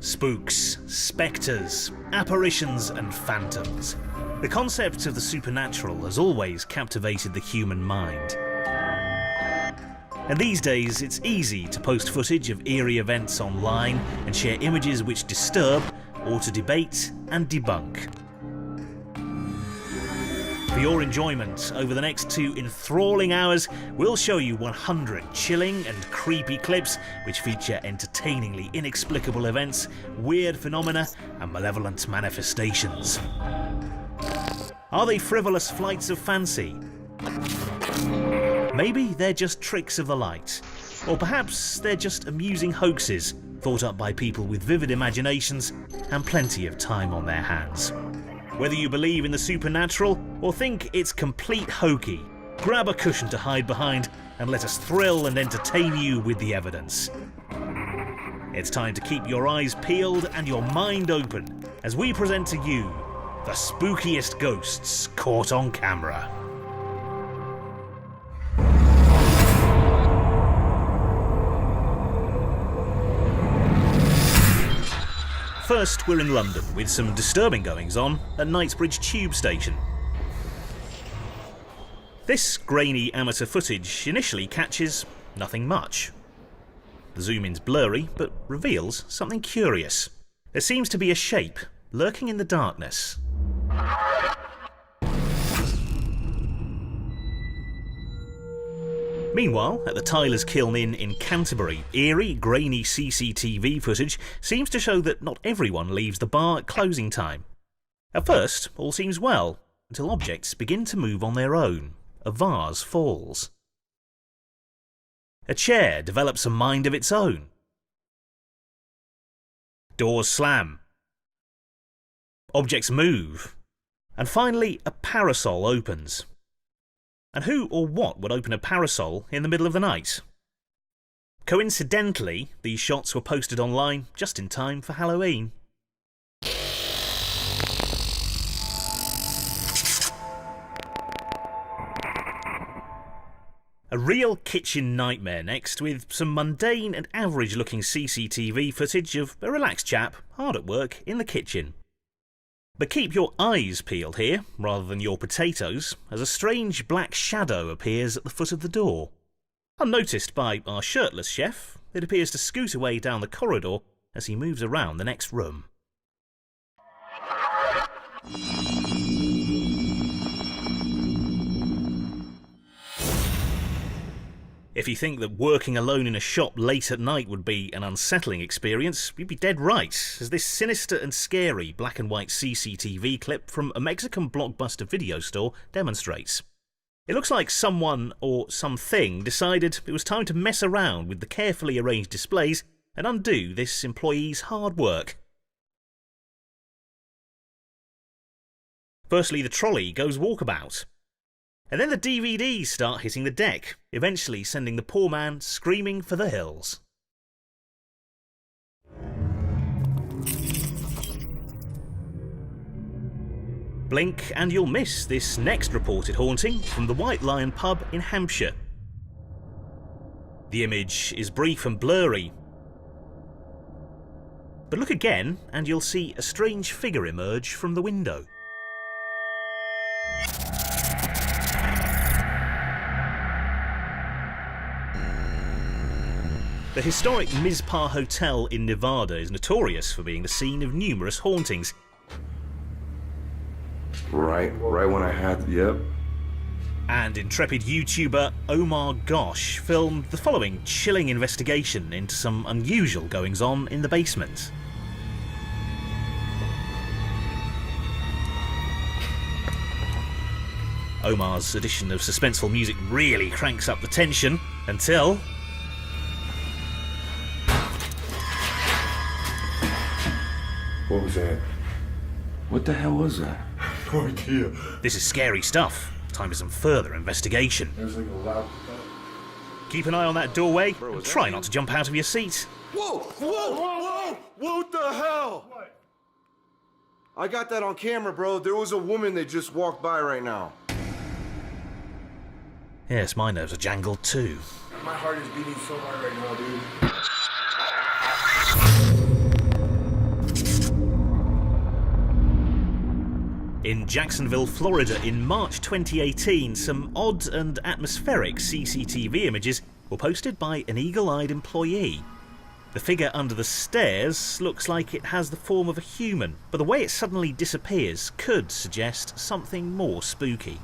Spooks, spectres, apparitions and phantoms. The concept of the supernatural has always captivated the human mind. And these days it's easy to post footage of eerie events online and share images which disturb or to debate and debunk. For your enjoyment, over the next 2 enthralling hours, we'll show you 100 chilling and creepy clips which feature entertainingly inexplicable events, weird phenomena, and malevolent manifestations. Are they frivolous flights of fancy? Maybe they're just tricks of the light. Or perhaps they're just amusing hoaxes thought up by people with vivid imaginations and plenty of time on their hands. Whether you believe in the supernatural or think it's complete hokey, grab a cushion to hide behind and let us thrill and entertain you with the evidence. It's time to keep your eyes peeled and your mind open as we present to you the spookiest ghosts caught on camera. First, we're in London with some disturbing goings on at Knightsbridge Tube Station. This grainy amateur footage initially catches nothing much. The zoom-in's blurry, but reveals something curious. There seems to be a shape lurking in the darkness. Meanwhile, at the Tyler's Kiln Inn in Canterbury, eerie, grainy CCTV footage seems to show that not everyone leaves the bar at closing time. At first, all seems well, until objects begin to move on their own. A vase falls. A chair develops a mind of its own. Doors slam. Objects move. And finally, a parasol opens. And who or what would open a parasol in the middle of the night? Coincidentally, these shots were posted online just in time for Halloween. A real kitchen nightmare next, with some mundane and average-looking CCTV footage of a relaxed chap hard at work in the kitchen. But keep your eyes peeled here, rather than your potatoes, as a strange black shadow appears at the foot of the door. Unnoticed by our shirtless chef, it appears to scoot away down the corridor as he moves around the next room. If you think that working alone in a shop late at night would be an unsettling experience, you'd be dead right, as this sinister and scary black and white CCTV clip from a Mexican blockbuster video store demonstrates. It looks like someone or something decided it was time to mess around with the carefully arranged displays and undo this employee's hard work. Firstly, the trolley goes walkabout. And then the DVDs start hitting the deck, eventually sending the poor man screaming for the hills. Blink and you'll miss this next reported haunting from the White Lion pub in Hampshire. The image is brief and blurry, but look again and you'll see a strange figure emerge from the window. The historic Mizpah Hotel in Nevada is notorious for being the scene of numerous hauntings. Right when I had, yep. And intrepid YouTuber Omar Gosh filmed the following chilling investigation into some unusual goings-on in the basement. Omar's addition of suspenseful music really cranks up the tension until... What was that? What the hell was that? No idea. This is scary stuff. Time for some further investigation. There's like a loud... Keep an eye on that doorway and try not to jump out of your seat. Whoa! Whoa! Whoa! What the hell? What? I got that on camera, bro. There was a woman that just walked by right now. Yes, my nerves are jangled too. My heart is beating so hard right now, dude. In Jacksonville, Florida in March 2018, some odd and atmospheric CCTV images were posted by an eagle-eyed employee. The figure under the stairs looks like it has the form of a human, but the way it suddenly disappears could suggest something more spooky.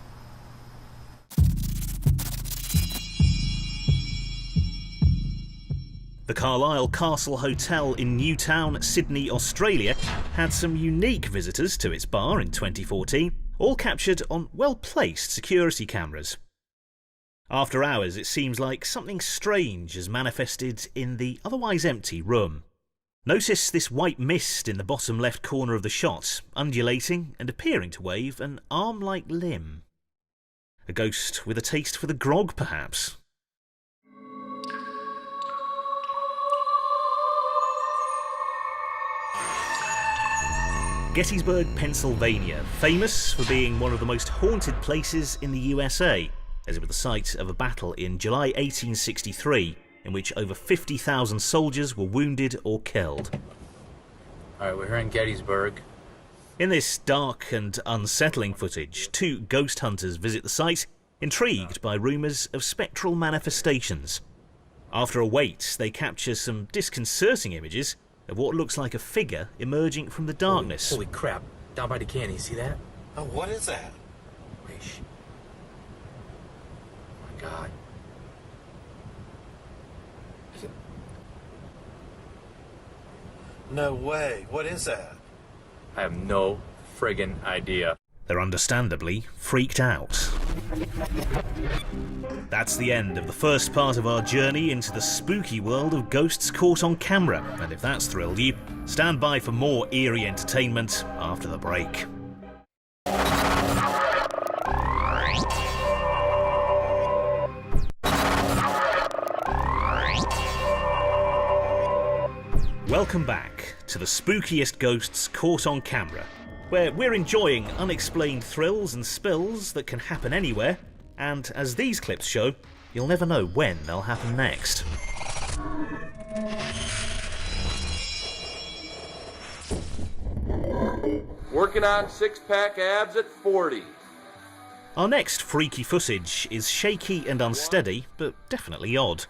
The Carlisle Castle Hotel in Newtown, Sydney, Australia had some unique visitors to its bar in 2014, all captured on well-placed security cameras. After hours, it seems like something strange has manifested in the otherwise empty room. Notice this white mist in the bottom left corner of the shot, undulating and appearing to wave an arm-like limb. A ghost with a taste for the grog, perhaps? Gettysburg, Pennsylvania, famous for being one of the most haunted places in the USA, as it was the site of a battle in July 1863 in which over 50,000 soldiers were wounded or killed. Alright, we're here in Gettysburg. In this dark and unsettling footage, two ghost hunters visit the site, intrigued by rumours of spectral manifestations. After a wait, they capture some disconcerting images of what looks like a figure emerging from the darkness. Holy crap. Down by the canyon, see that? Oh, what is that? Wait, shh. Oh my god. No way. What is that? I have no friggin' idea. They're understandably freaked out. That's the end of the first part of our journey into the spooky world of Ghosts Caught on Camera, and if that's thrilled you, stand by for more eerie entertainment after the break. Welcome back to the spookiest ghosts caught on camera, where we're enjoying unexplained thrills and spills that can happen anywhere, and as these clips show, you'll never know when they'll happen next. Working on six-pack abs at 40. Our next freaky footage is shaky and unsteady, but definitely odd.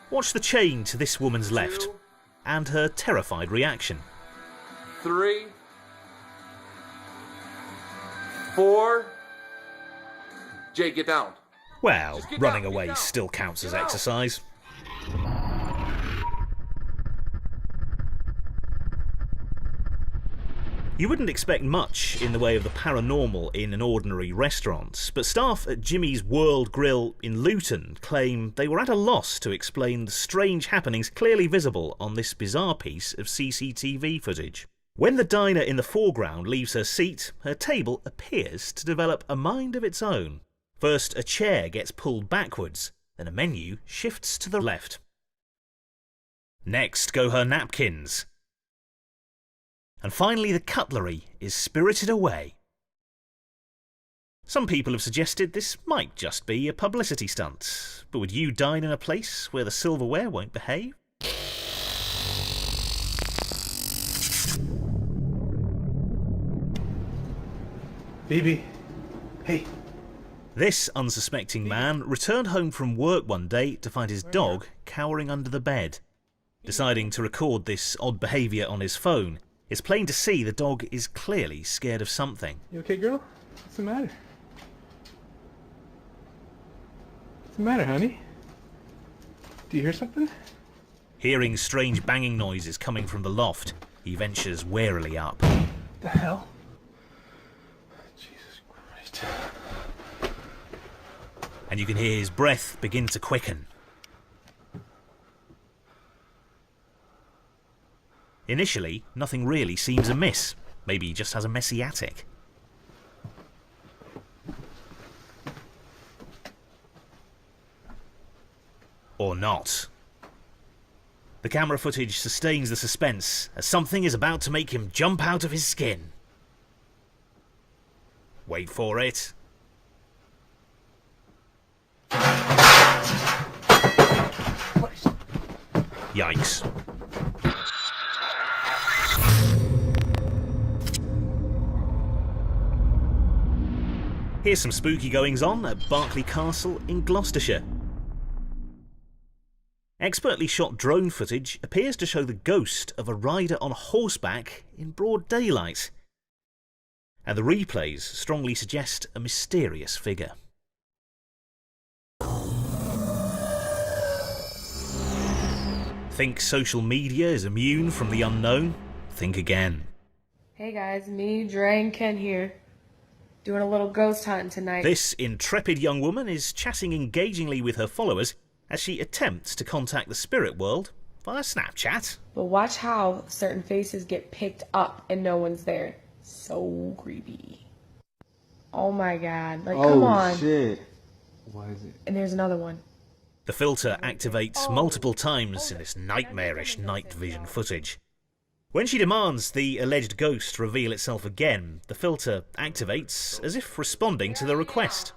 Watch the chain to this woman's left, and her terrified reaction. 3, 4. Jay, get down. Well, Just get running down, get away down. still counts as Get out. exercise. You wouldn't expect much in the way of the paranormal in an ordinary restaurant, but staff at Jimmy's World Grill in Luton claim they were at a loss to explain the strange happenings clearly visible on this bizarre piece of CCTV footage. When the diner in the foreground leaves her seat, her table appears to develop a mind of its own. First, a chair gets pulled backwards, then a menu shifts to the left. Next go her napkins. And finally, the cutlery is spirited away. Some people have suggested this might just be a publicity stunt, but would you dine in a place where the silverware won't behave? Baby, hey. This unsuspecting man returned home from work one day to find his dog cowering under the bed. Deciding to record this odd behaviour on his phone, it's plain to see the dog is clearly scared of something. You okay, girl? What's the matter? What's the matter, honey? Do you hear something? Hearing strange banging noises coming from the loft, he ventures warily up. The hell? Jesus Christ. And you can hear his breath begin to quicken. Initially, nothing really seems amiss. Maybe he just has a messy attic. Or not. The camera footage sustains the suspense as something is about to make him jump out of his skin. Wait for it. Yikes. Here's some spooky goings-on at Berkeley Castle in Gloucestershire. Expertly shot drone footage appears to show the ghost of a rider on horseback in broad daylight. And the replays strongly suggest a mysterious figure. Think social media is immune from the unknown? Think again. Hey guys, me, Dre, and Ken here. Doing a little ghost hunting tonight. This intrepid young woman is chatting engagingly with her followers as she attempts to contact the spirit world via Snapchat. But watch how certain faces get picked up and no one's there. So creepy. Oh my god. Like, come on. Oh shit. Why is it? And there's another one. The filter activates multiple times in this nightmarish night vision footage. When she demands the alleged ghost reveal itself again, the filter activates as if responding to the request.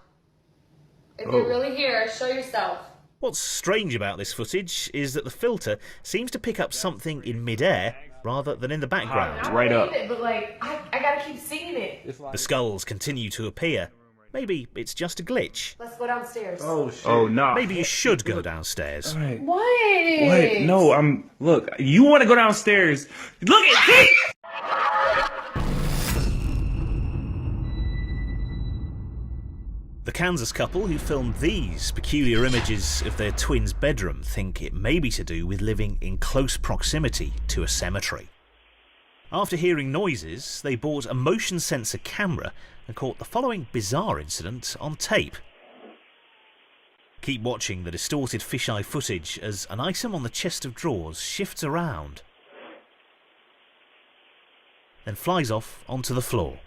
If you're really here, show yourself. What's strange about this footage is that the filter seems to pick up something in mid-air rather than in the background. Right up. But like, I gotta keep seeing it. The skulls continue to appear. Maybe it's just a glitch. Let's go downstairs. Oh shit. Oh no. Maybe you should go downstairs. All right. What? Wait, no, look, you want to go downstairs. Look at me! The Kansas couple who filmed these peculiar images of their twins' bedroom think it may be to do with living in close proximity to a cemetery. After hearing noises, they bought a motion sensor camera and caught the following bizarre incident on tape. Keep watching the distorted fisheye footage as an item on the chest of drawers shifts around, then flies off onto the floor.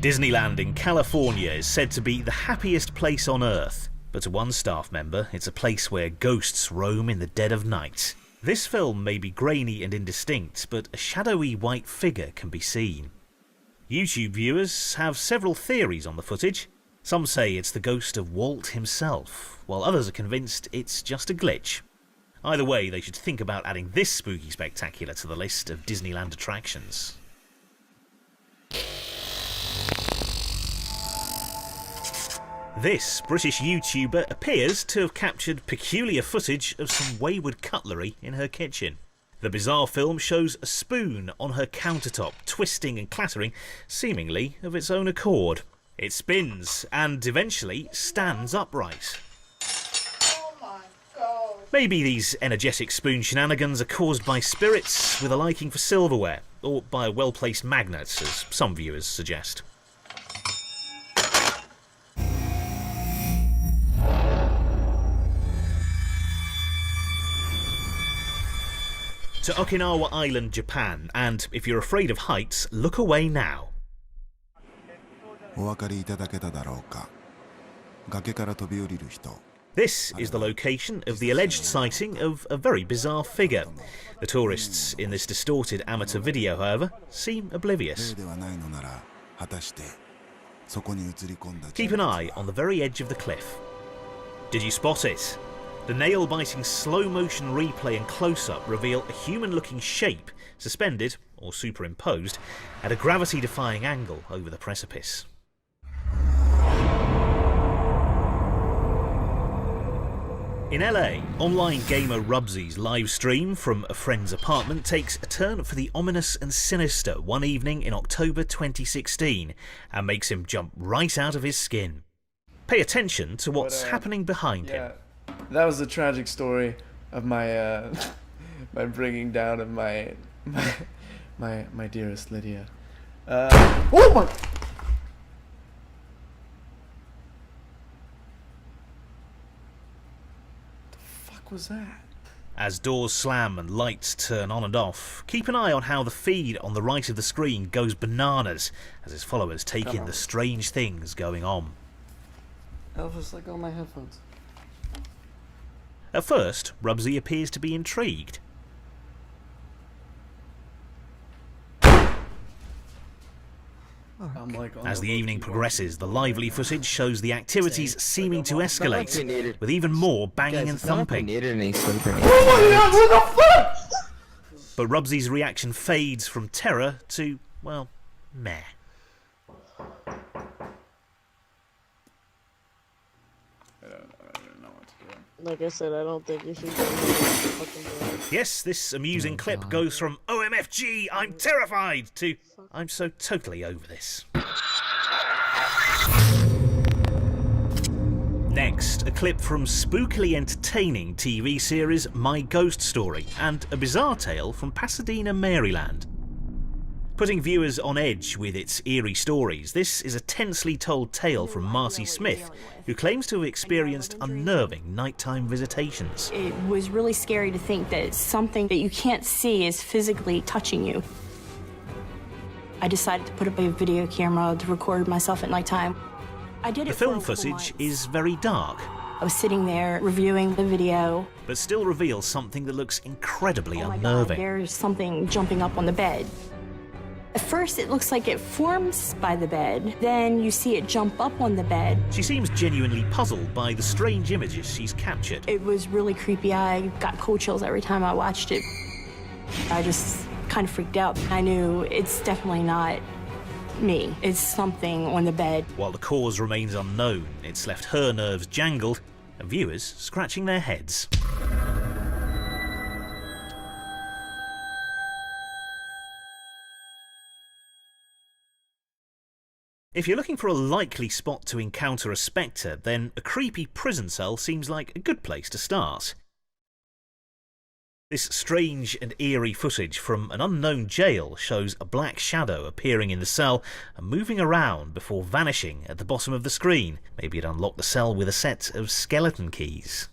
Disneyland in California is said to be the happiest place on Earth, but to one staff member, it's a place where ghosts roam in the dead of night. This film may be grainy and indistinct, but a shadowy white figure can be seen. YouTube viewers have several theories on the footage. Some say it's the ghost of Walt himself, while others are convinced it's just a glitch. Either way, they should think about adding this spooky spectacular to the list of Disneyland attractions. This British YouTuber appears to have captured peculiar footage of some wayward cutlery in her kitchen. The bizarre film shows a spoon on her countertop, twisting and clattering, seemingly of its own accord. It spins and eventually stands upright. Oh my god. Maybe these energetic spoon shenanigans are caused by spirits with a liking for silverware, or by a well-placed magnet, as some viewers suggest. To Okinawa Island, Japan, and if you're afraid of heights, look away now. This is the location of the alleged sighting of a very bizarre figure. The tourists in this distorted amateur video, however, seem oblivious. Keep an eye on the very edge of the cliff. Did you spot it? The nail-biting slow-motion replay and close-up reveal a human-looking shape suspended, or superimposed, at a gravity-defying angle over the precipice. In LA, online gamer Rubsy's live stream from a friend's apartment takes a turn for the ominous and sinister one evening in October 2016 and makes him jump right out of his skin. Pay attention to what's happening behind him. That was the tragic story of my my bringing down of my dearest Lydia. Oh my! The fuck was that? As doors slam and lights turn on and off, keep an eye on how the feed on the right of the screen goes bananas as his followers take in the strange things going on. Elvis, let go of my headphones. At first, Rubsy appears to be intrigued. I'm like on As the evening progresses, the lively footage shows the activities seeming to escalate, with even more banging and thumping. But Rubsy's reaction fades from terror to, well, meh. I don't know what to do. Like I said, I don't think you should go fucking bed. Yes, this amusing clip goes from OMFG, I'm terrified, to I'm so totally over this. Next, a clip from spookily entertaining TV series My Ghost Story and a bizarre tale from Pasadena, Maryland. Putting viewers on edge with its eerie stories, this is a tensely told tale from Marcy Smith, who claims to have experienced unnerving nighttime visitations. It was really scary to think that something that you can't see is physically touching you. I decided to put up a video camera to record myself at nighttime. I did it The film for a couple footage months. is very dark, I was sitting there reviewing the video. but still reveals something that looks incredibly Oh my God, unnerving. there's something jumping up on the bed. At first, it looks like it forms by the bed. Then you see it jump up on the bed. She seems genuinely puzzled by the strange images she's captured. It was really creepy. I got cold chills every time I watched it. I just kind of freaked out. I knew it's definitely not me. It's something on the bed. While the cause remains unknown, it's left her nerves jangled and viewers scratching their heads. If you're looking for a likely spot to encounter a spectre, then a creepy prison cell seems like a good place to start. This strange and eerie footage from an unknown jail shows a black shadow appearing in the cell and moving around before vanishing at the bottom of the screen. Maybe it unlocked the cell with a set of skeleton keys.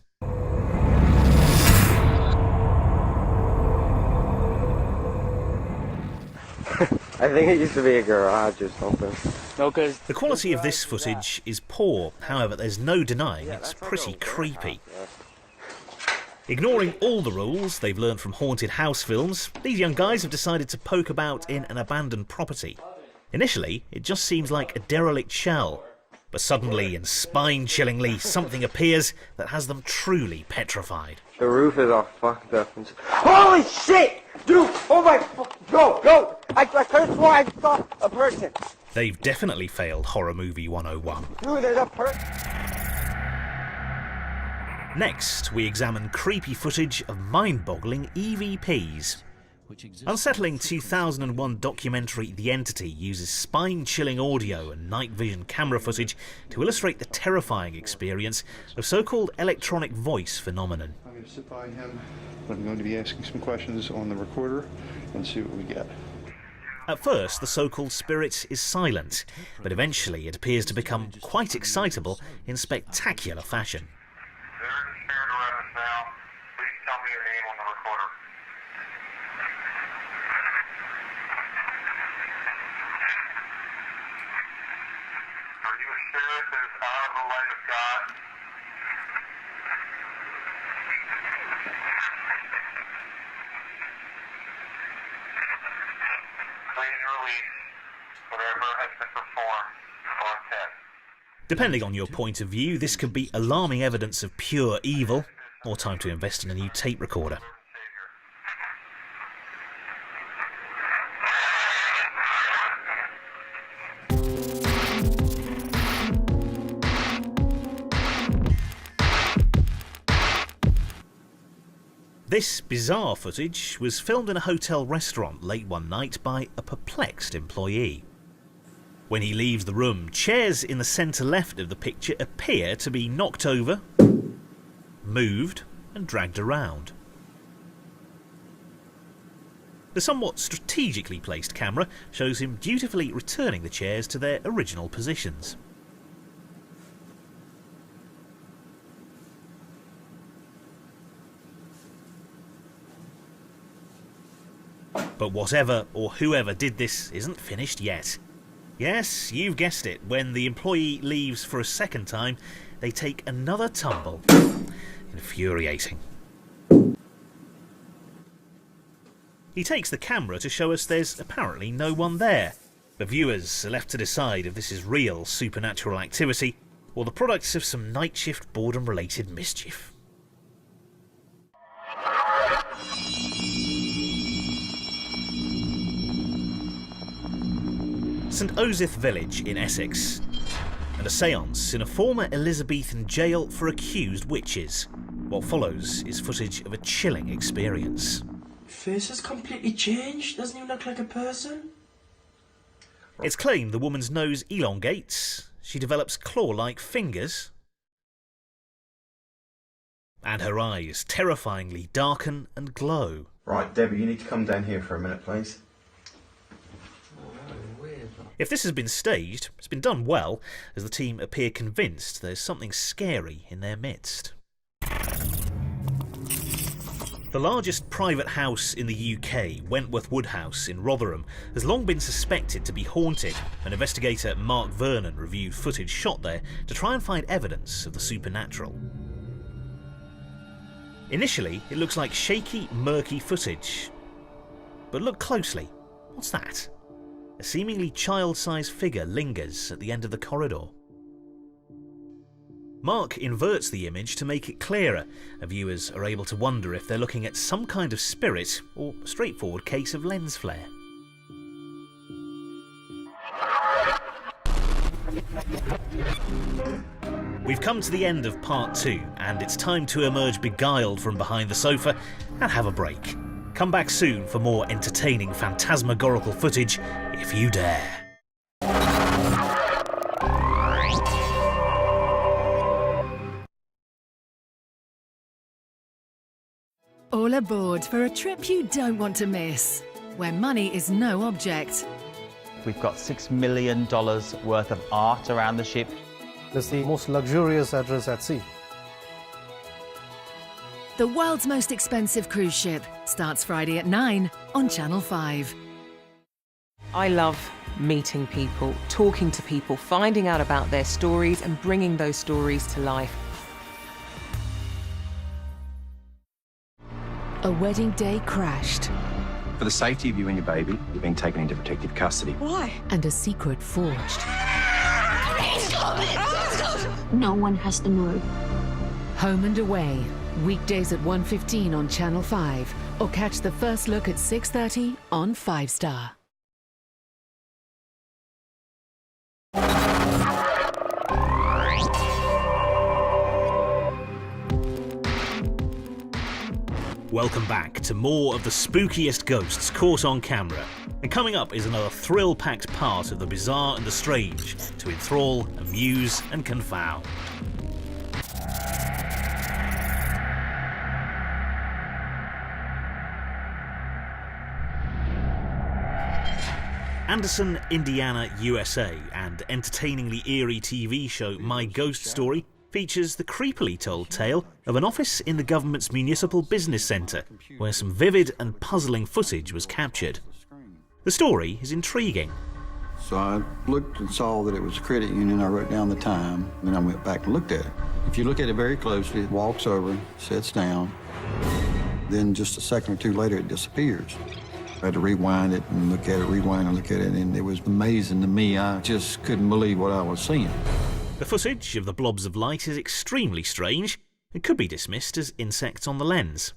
I think it used to be a garage or something. Okay. The quality of this footage is poor, however there's no denying it's pretty creepy. Ignoring all the rules they've learned from haunted house films, these young guys have decided to poke about in an abandoned property. Initially, it just seems like a derelict shell, but suddenly and spine-chillingly something appears that has them truly petrified. The roof is all fucked up. And holy shit! Dude! Oh my fuck! Go! I could have sworn I saw a person! They've definitely failed Horror Movie 101. Dude, there's a person! Next, we examine creepy footage of mind-boggling EVPs. Unsettling 2001 documentary The Entity uses spine-chilling audio and night vision camera footage to illustrate the terrifying experience of so-called electronic voice phenomenon. I'm going to sit by him. I'm going to be asking some questions on the recorder and see what we get. At first, the so-called spirit is silent, but eventually it appears to become quite excitable in spectacular fashion. There is a spirit around us now. Please tell me your name on the recorder. Are you a spirit that is out of the light of God? Please release whatever has been performed or intended. Depending on your point of view, this could be alarming evidence of pure evil, or time to invest in a new tape recorder. This bizarre footage was filmed in a hotel restaurant late one night by a perplexed employee. When he leaves the room, chairs in the centre left of the picture appear to be knocked over, moved and dragged around. The somewhat strategically placed camera shows him dutifully returning the chairs to their original positions. But whatever or whoever did this isn't finished yet. Yes, you've guessed it, when the employee leaves for a second time, they take another tumble. Infuriating. He takes the camera to show us there's apparently no one there. The viewers are left to decide if this is real supernatural activity or the products of some night shift boredom-related mischief. St Osyth village in Essex, and a séance in a former Elizabethan jail for accused witches. What follows is footage of a chilling experience. Face has completely changed. Doesn't even look like a person. It's claimed the woman's nose elongates, she develops claw-like fingers, and her eyes terrifyingly darken and glow. Right, Debbie, you need to come down here for a minute, please. If this has been staged, it's been done well, as the team appear convinced there's something scary in their midst. The largest private house in the UK, Wentworth Wood House in Rotherham, has long been suspected to be haunted, and investigator Mark Vernon reviewed footage shot there to try and find evidence of the supernatural. Initially, it looks like shaky, murky footage. But look closely. What's that? A seemingly child-sized figure lingers at the end of the corridor. Mark inverts the image to make it clearer, and viewers are able to wonder if they're looking at some kind of spirit or a straightforward case of lens flare. We've come to the end of part 2, and it's time to emerge beguiled from behind the sofa and have a break. Come back soon for more entertaining phantasmagorical footage, if you dare. All aboard for a trip you don't want to miss, where money is no object. We've got $6 million worth of art around the ship. It's the most luxurious address at sea. The world's most expensive cruise ship starts Friday at 9 on Channel 5. I love meeting people, talking to people, finding out about their stories and bringing those stories to life. A wedding day crashed. For the safety of you and your baby, you're being taken into protective custody. Why? And a secret forged. No one has to know. Home and Away, weekdays at 1:15 on Channel 5, or catch the first look at 6:30 on 5 Star. Welcome back to more of the spookiest ghosts caught on camera. And coming up is another thrill-packed part of the bizarre and the strange to enthrall, amuse and confound. Anderson, Indiana, USA, and entertainingly eerie TV show My Ghost Story features the creepily told tale of an office in the government's municipal business centre, where some vivid and puzzling footage was captured. The story is intriguing. So I looked and saw that it was a credit union. I wrote down the time, then I went back and looked at it. If you look at it very closely, it walks over, sits down, then just a second or two later it disappears. I had to rewind it and look at it, rewind and look at it, and it was amazing to me. I just couldn't believe what I was seeing. The footage of the blobs of light is extremely strange and could be dismissed as insects on the lens.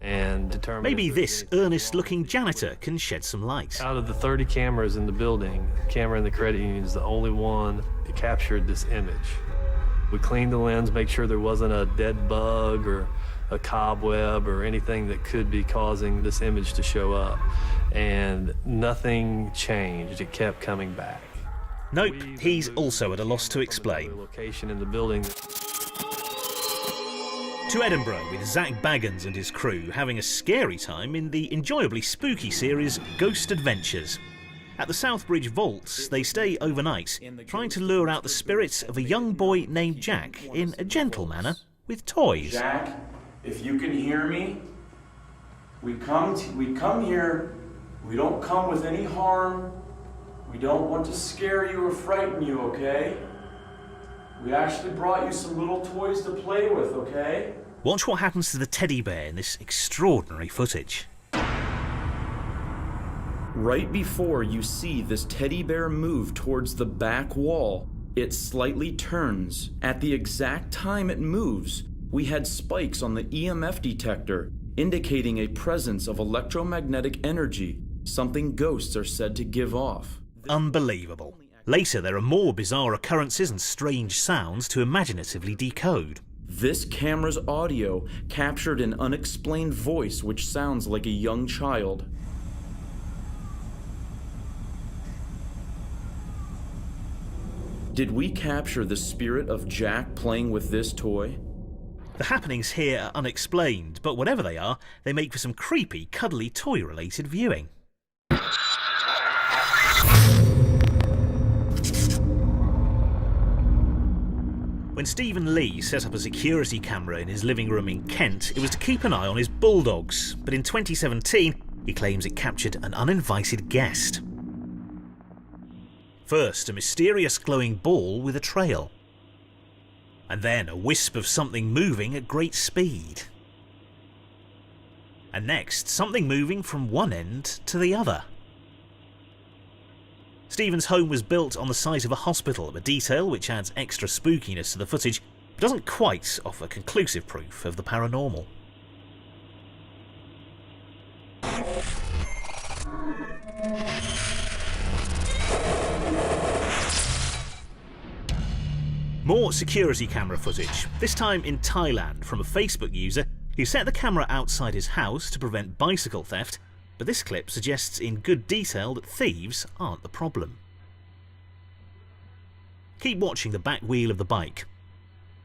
And determine maybe this earnest-looking janitor can shed some light. Out of the 30 cameras in the building, the camera in the credit union is the only one that captured this image. We cleaned the lens, make sure there wasn't a dead bug or a cobweb or anything that could be causing this image to show up. And nothing changed. It kept coming back. Nope, he's also at a loss to explain. Location in the building. To Edinburgh with Zach Baggins and his crew having a scary time in the enjoyably spooky series Ghost Adventures. At the Southbridge Vaults, they stay overnight, trying to lure out the spirits of a young boy named Jack in a gentle manner with toys. Jack, if you can hear me, we come here, we don't come with any harm. We don't want to scare you or frighten you, okay? We actually brought you some little toys to play with, okay? Watch what happens to the teddy bear in this extraordinary footage. Right before you see this teddy bear move towards the back wall, it slightly turns. At the exact time it moves, we had spikes on the EMF detector, indicating a presence of electromagnetic energy, something ghosts are said to give off. Unbelievable. Later, there are more bizarre occurrences and strange sounds to imaginatively decode. This camera's audio captured an unexplained voice which sounds like a young child. Did we capture the spirit of Jack playing with this toy? The happenings here are unexplained, but whatever they are, they make for some creepy, cuddly toy-related viewing. When Stephen Lee set up a security camera in his living room in Kent, it was to keep an eye on his bulldogs, but in 2017 he claims it captured an uninvited guest. First, a mysterious glowing ball with a trail. And then a wisp of something moving at great speed. And next, something moving from one end to the other. Stephen's home was built on the site of a hospital, a detail which adds extra spookiness to the footage, but doesn't quite offer conclusive proof of the paranormal. More security camera footage, this time in Thailand from a Facebook user who set the camera outside his house to prevent bicycle theft, but this clip suggests in good detail that thieves aren't the problem. Keep watching the back wheel of the bike.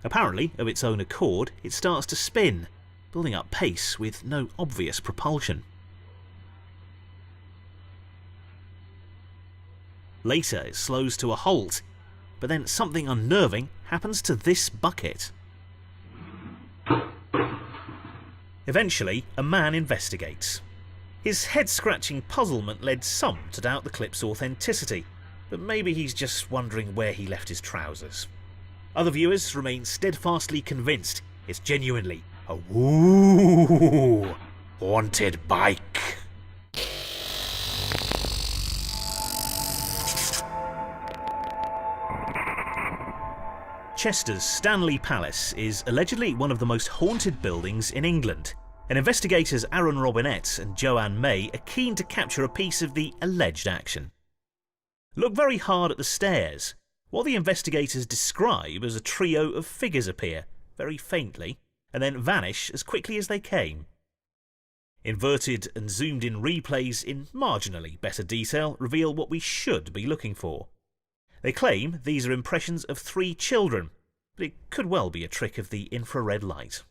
Apparently, of its own accord, it starts to spin, building up pace with no obvious propulsion. Later, it slows to a halt, but then something unnerving happens to this bucket. Eventually, a man investigates. His head-scratching puzzlement led some to doubt the clip's authenticity, but maybe he's just wondering where he left his trousers. Other viewers remain steadfastly convinced it's genuinely a woo haunted bike. Chester's Stanley Palace is allegedly one of the most haunted buildings in England, and investigators Aaron Robinette and Joanne May are keen to capture a piece of the alleged action. Look very hard at the stairs. What the investigators describe as a trio of figures appear, very faintly, and then vanish as quickly as they came. Inverted and zoomed in replays in marginally better detail reveal what we should be looking for. They claim these are impressions of 3 children, but it could well be a trick of the infrared light.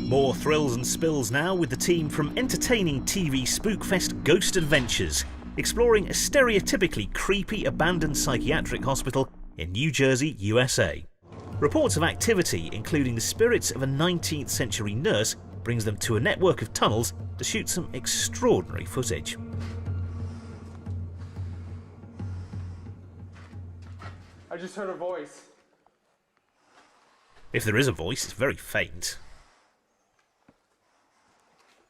More thrills and spills now with the team from entertaining TV spookfest Ghost Adventures, exploring a stereotypically creepy abandoned psychiatric hospital in New Jersey, USA. Reports of activity, including the spirits of a 19th century nurse, brings them to a network of tunnels to shoot some extraordinary footage. I just heard a voice. If there is a voice, it's very faint.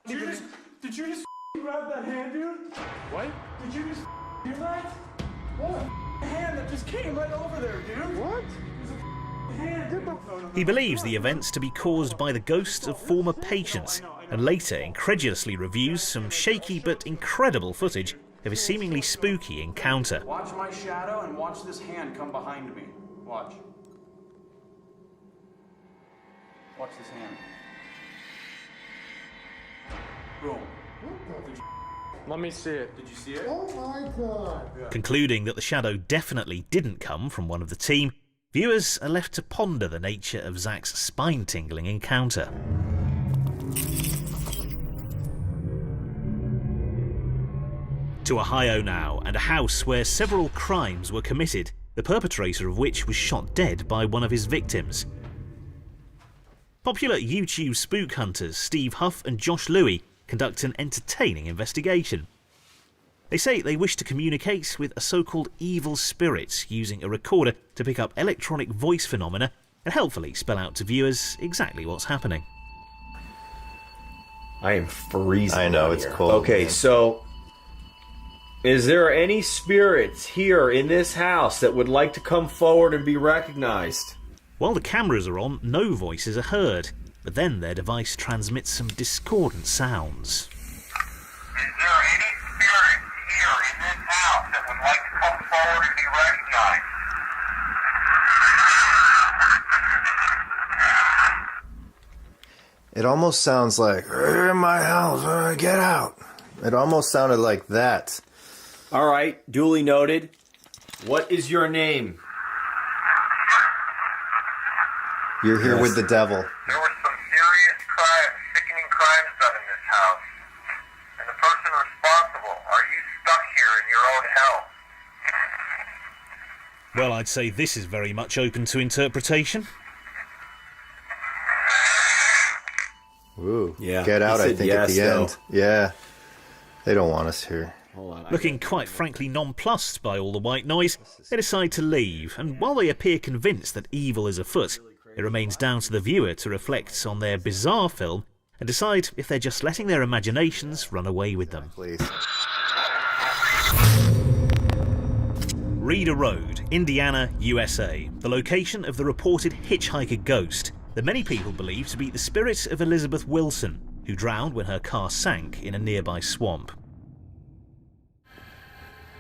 Did you just grab that hand, dude? What? Did you just do that? What? A hand that just came right over there, dude. What? He believes the events to be caused by the ghosts of former patients, and later incredulously reviews some shaky but incredible footage of his seemingly spooky encounter. Watch my shadow and watch this hand come behind me. Watch. Watch this hand. Boom. Let me see it. Did you see it? Oh my god. Yeah. Concluding that the shadow definitely didn't come from one of the team, viewers are left to ponder the nature of Zach's spine-tingling encounter. To Ohio now, and a house where several crimes were committed, the perpetrator of which was shot dead by one of his victims. Popular YouTube spook hunters Steve Huff and Josh Louie conduct an entertaining investigation. They say they wish to communicate with a so-called evil spirit using a recorder to pick up electronic voice phenomena and helpfully spell out to viewers exactly what's happening. I am freezing. I know, out it's here. cold, Okay, man. so is there any spirits here in this house that would like to come forward and be recognized? While the cameras are on, no voices are heard, but then their device transmits some discordant sounds. Is there any spirit here in this house that would like to come forward and be recognized? It almost sounds like, "You're in my house, get out." It almost sounded like that. All right, duly noted. What is your name? You're here with the devil. There were some serious crimes, sickening crimes done in this house. And the person responsible, are you stuck here in your own hell? Well, I'd say this is very much open to interpretation. Ooh, Yeah, get out, he I said think, at yes, the though. end. Yeah, they don't want us here. Hold on. Looking quite frankly nonplussed by all the white noise, they decide to leave, and while they appear convinced that evil is afoot, it remains down to the viewer to reflect on their bizarre film and decide if they're just letting their imaginations run away with them. Please. Reeder Road, Indiana, USA, the location of the reported hitchhiker ghost that many people believe to be the spirit of Elizabeth Wilson, who drowned when her car sank in a nearby swamp.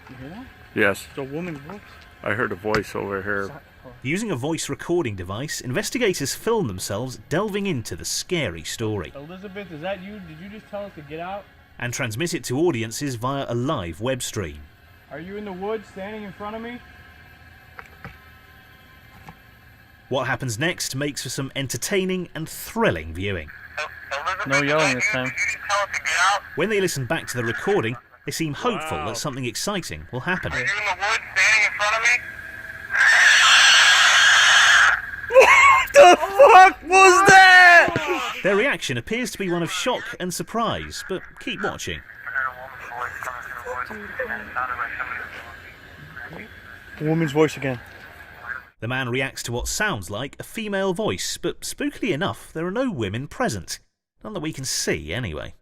You hear that? Yes. It's a woman's voice. I heard a voice over here. Using a voice recording device, investigators film themselves delving into the scary story Elizabeth, is that you? Did you just tell us to get out? and transmit it to audiences via a live web stream. Are you in the woods standing in front of me? What happens next makes for some entertaining and thrilling viewing. No yelling this time. When they listen back to the recording, they seem hopeful that something exciting will happen. Are you in the woods standing in front of me? What the fuck was that? Their reaction appears to be one of shock and surprise, but keep watching. A woman's voice again. The man reacts to what sounds like a female voice, but spookily enough, there are no women present. None that we can see, anyway.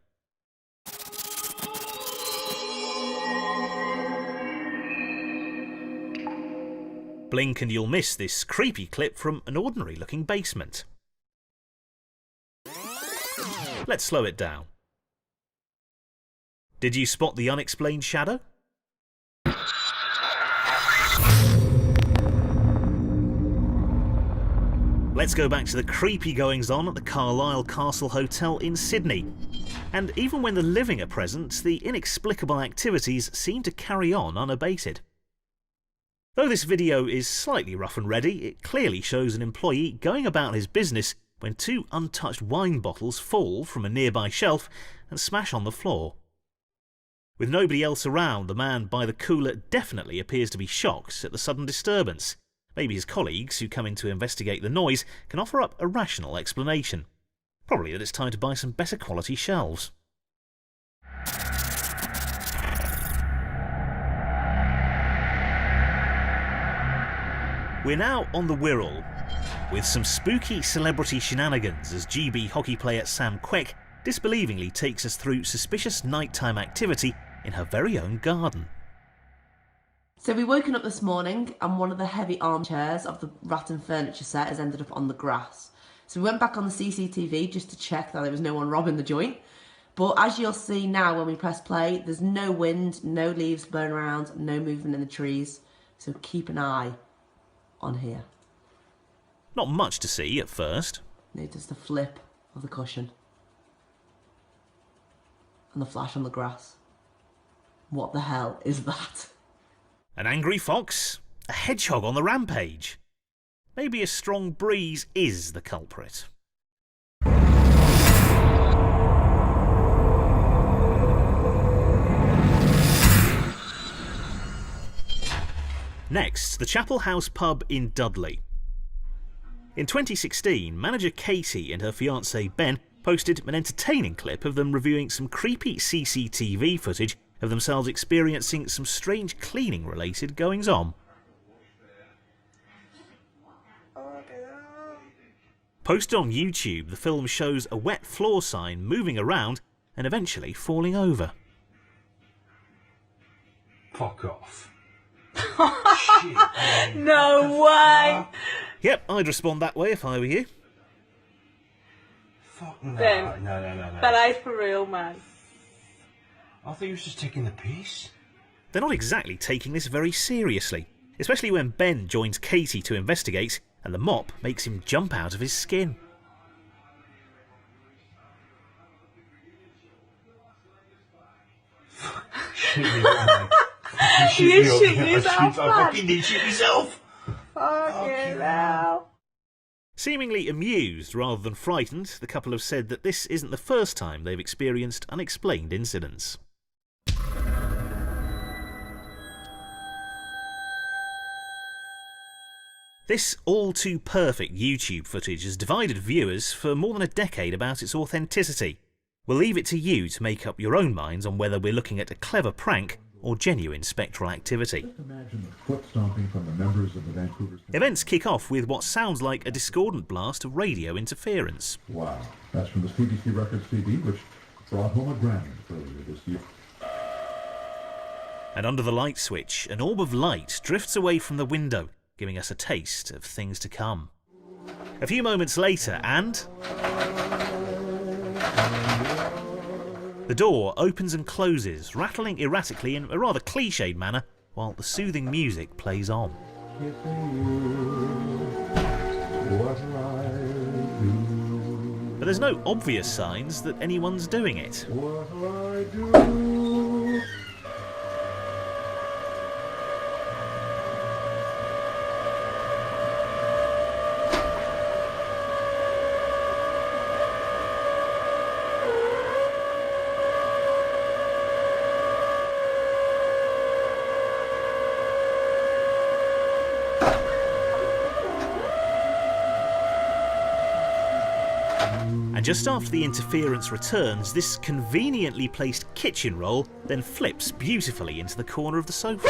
Blink and you'll miss this creepy clip from an ordinary-looking basement. Let's slow it down. Did you spot the unexplained shadow? Let's go back to the creepy goings-on at the Carlisle Castle Hotel in Sydney. And even when the living are present, the inexplicable activities seem to carry on unabated. Though this video is slightly rough and ready, it clearly shows an employee going about his business when two untouched wine bottles fall from a nearby shelf and smash on the floor. With nobody else around, the man by the cooler definitely appears to be shocked at the sudden disturbance. Maybe his colleagues, who come in to investigate the noise, can offer up a rational explanation. Probably that it's time to buy some better quality shelves. We're now on the Wirral, with some spooky celebrity shenanigans as GB hockey player Sam Quek disbelievingly takes us through suspicious nighttime activity in her very own garden. So we woken up this morning and one of the heavy armchairs of the rattan furniture set has ended up on the grass. So we went back on the CCTV just to check that there was no one robbing the joint. But as you'll see now when we press play, there's no wind, no leaves blowing around, no movement in the trees. So keep an eye on here. Not much to see at first. Notice the flip of the cushion. And the flash on the grass. What the hell is that? An angry fox? A hedgehog on the rampage? Maybe a strong breeze is the culprit. Next, the Chapel House pub in Dudley. In 2016, manager Katie and her fiancé Ben posted an entertaining clip of them reviewing some creepy CCTV footage of themselves experiencing some strange cleaning-related goings-on. Posted on YouTube, the film shows a wet floor sign moving around and eventually falling over. Fuck off. No way! Yep, I'd respond that way if I were you. Fuck no. Ben, No. That ain't for real, man. I thought he was just taking the piss. They're not exactly taking this very seriously, especially when Ben joins Katie to investigate and the mop makes him jump out of his skin. Shit me, man. You shit yourself, I fucking did shit myself. Fucking hell. Seemingly amused rather than frightened, the couple have said that this isn't the first time they've experienced unexplained incidents. This all-too-perfect YouTube footage has divided viewers for more than a decade about its authenticity. We'll leave it to you to make up your own minds on whether we're looking at a clever prank or genuine spectral activity. Imagine the foot stomping from the members of the Vancouver... Events kick off with what sounds like a discordant blast of radio interference. Wow. That's from the CBC Records CD, which brought home a Grammy earlier this year. And under the light switch, an orb of light drifts away from the window, giving us a taste of things to come. A few moments later, and... the door opens and closes, rattling erratically in a rather cliched manner, while the soothing music plays on. But there's no obvious signs that anyone's doing it. And just after the interference returns, this conveniently placed kitchen roll then flips beautifully into the corner of the sofa.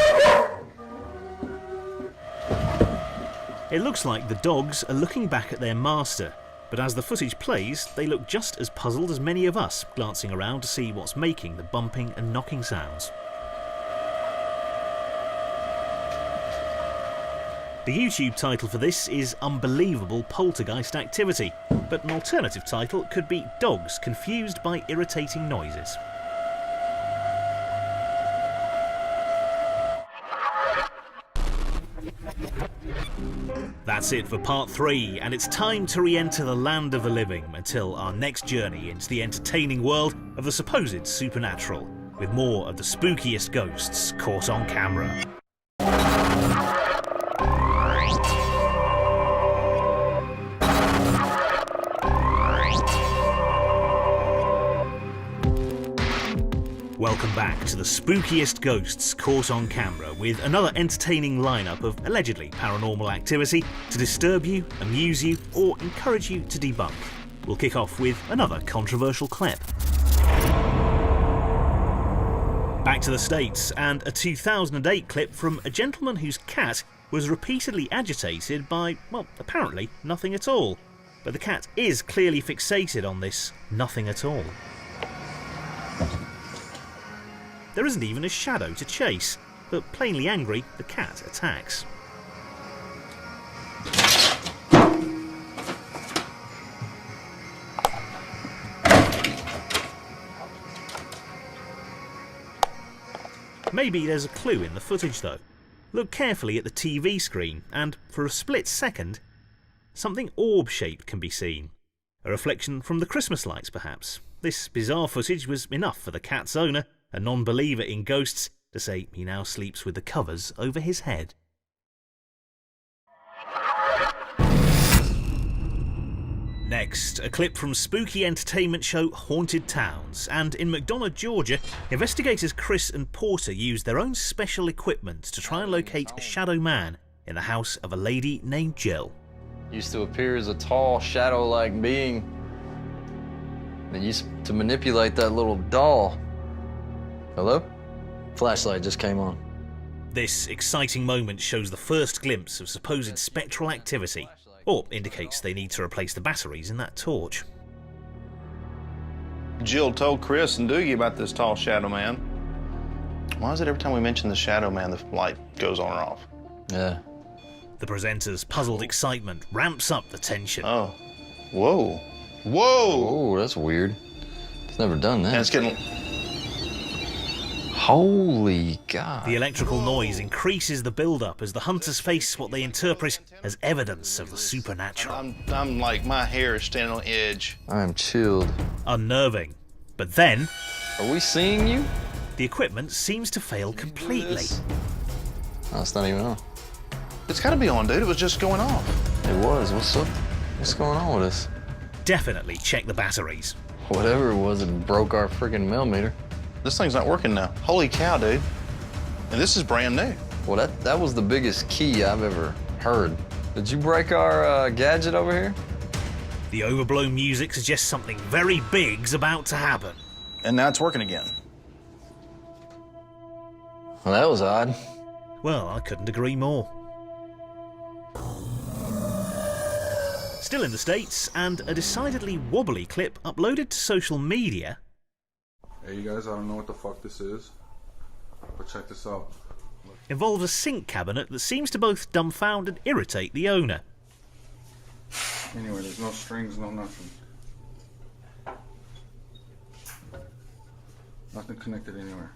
It looks like the dogs are looking back at their master, but as the footage plays, they look just as puzzled as many of us, glancing around to see what's making the bumping and knocking sounds. The YouTube title for this is Unbelievable Poltergeist Activity, but an alternative title could be Dogs Confused by Irritating Noises. That's it for part 3, and it's time to re-enter the land of the living until our next journey into the entertaining world of the supposed supernatural, with more of the spookiest ghosts caught on camera. Welcome back to the spookiest ghosts caught on camera, with another entertaining lineup of allegedly paranormal activity to disturb you, amuse you, or encourage you to debunk. We'll kick off with another controversial clip. Back to the States, and a 2008 clip from a gentleman whose cat was repeatedly agitated by, well, apparently nothing at all. But the cat is clearly fixated on this nothing at all. There isn't even a shadow to chase, but plainly angry, the cat attacks. Maybe there's a clue in the footage though. Look carefully at the TV screen, and for a split second, something orb-shaped can be seen. A reflection from the Christmas lights, perhaps. This bizarre footage was enough for the cat's owner, a non-believer in ghosts, to say he now sleeps with the covers over his head. Next, a clip from spooky entertainment show Haunted Towns, and in McDonough, Georgia, investigators Chris and Porter used their own special equipment to try and locate a shadow man in the house of a lady named Jill. Used to appear as a tall, shadow-like being. They used to manipulate that little doll. Hello? Flashlight just came on. This exciting moment shows the first glimpse of supposed spectral activity, or indicates they need to replace the batteries in that torch. Jill told Chris and Doogie about this tall shadow man. Why is it every time we mention the shadow man, the light goes on or off? Yeah. The presenter's puzzled excitement ramps up the tension. Oh. Whoa. Whoa! Oh, that's weird. It's never done that. And it's getting... Holy God. The electrical noise increases the build-up as the hunters face what they interpret as evidence of the supernatural. I'm like, my hair is standing on edge. I'm chilled. Unnerving. But then... Are we seeing you? The equipment seems to fail completely. Oh, it's not even on. It's gotta be on, dude. It was just going off. It was. What's up? What's going on with us? Definitely check the batteries. Whatever it was, it broke our freaking millimeter. This thing's not working now. Holy cow, dude. And this is brand new. Well, that was the biggest key I've ever heard. Did you break our gadget over here? The overblown music suggests something very big's about to happen. And now it's working again. Well, that was odd. Well, I couldn't agree more. Still in the States, and a decidedly wobbly clip uploaded to social media. Hey, you guys, I don't know what the fuck this is, but check this out. Involves a sink cabinet that seems to both dumbfound and irritate the owner. Anyway, there's no strings, no nothing. Nothing connected anywhere.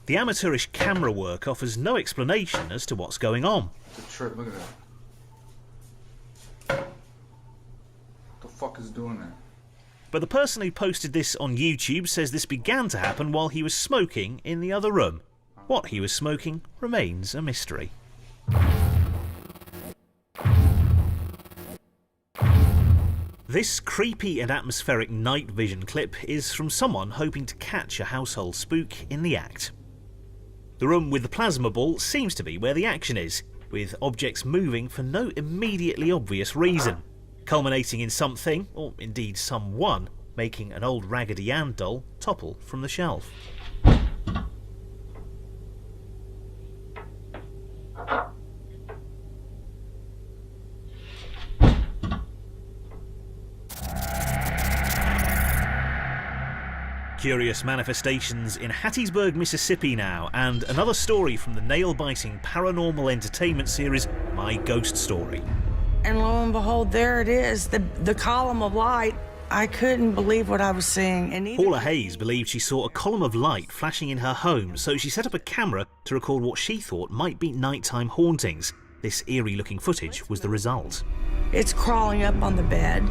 The amateurish camera work offers no explanation as to what's going on. It's a trip, look at that. What the fuck is doing that? But the person who posted this on YouTube says this began to happen while he was smoking in the other room. What he was smoking remains a mystery. This creepy and atmospheric night vision clip is from someone hoping to catch a household spook in the act. The room with the plasma ball seems to be where the action is, with objects moving for no immediately obvious reason, culminating in something, or indeed someone, making an old Raggedy Ann doll topple from the shelf. Curious manifestations in Hattiesburg, Mississippi now, and another story from the nail-biting paranormal entertainment series My Ghost Story. And lo and behold, there it is, the column of light. I couldn't believe what I was seeing. And Paula Hayes believed she saw a column of light flashing in her home, so she set up a camera to record what she thought might be nighttime hauntings. This eerie-looking footage was the result. It's crawling up on the bed.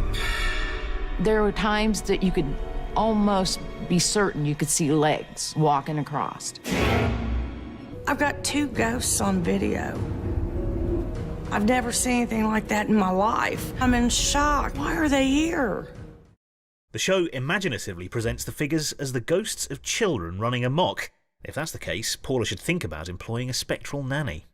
There were times that you could almost be certain you could see legs walking across. I've got 2 ghosts on video. I've never seen anything like that in my life. I'm in shock. Why are they here? The show imaginatively presents the figures as the ghosts of children running amok. If that's the case, Paula should think about employing a spectral nanny.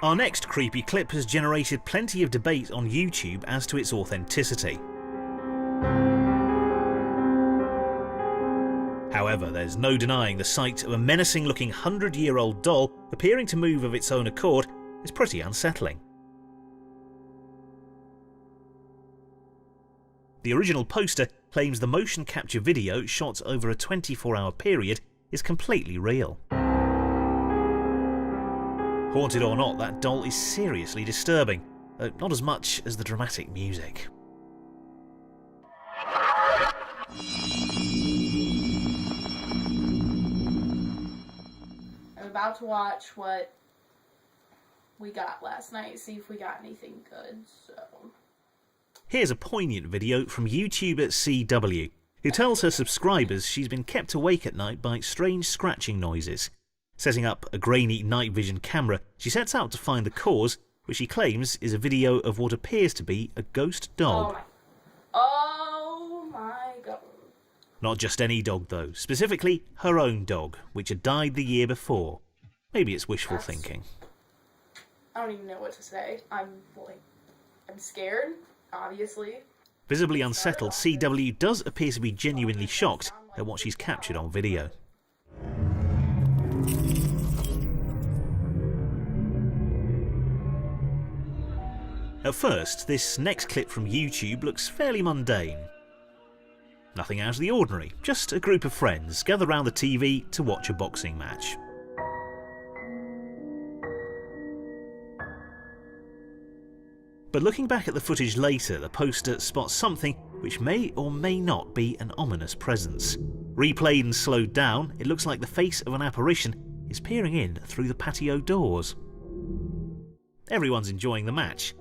Our next creepy clip has generated plenty of debate on YouTube as to its authenticity. However, there's no denying the sight of a menacing-looking 100-year-old doll appearing to move of its own accord is pretty unsettling. The original poster claims the motion capture video shot over a 24-hour period is completely real. Haunted or not, that doll is seriously disturbing, though not as much as the dramatic music. I'm about to watch what we got last night, see if we got anything good, so... Here's a poignant video from YouTuber CW, who tells her subscribers she's been kept awake at night by strange scratching noises. Setting up a grainy night vision camera, she sets out to find the cause, which she claims is a video of what appears to be a ghost dog. Oh my god. Not just any dog though, specifically her own dog, which had died the year before. Maybe it's wishful thinking. I don't even know what to say. I'm scared, obviously. Visibly unsettled, CW does appear to be genuinely shocked at what she's captured on video. At first, this next clip from YouTube looks fairly mundane. Nothing out of the ordinary, just a group of friends gathered around the TV to watch a boxing match. But looking back at the footage later, the poster spots something which may or may not be an ominous presence. Replayed and slowed down, it looks like the face of an apparition is peering in through the patio doors. Everyone's enjoying the match.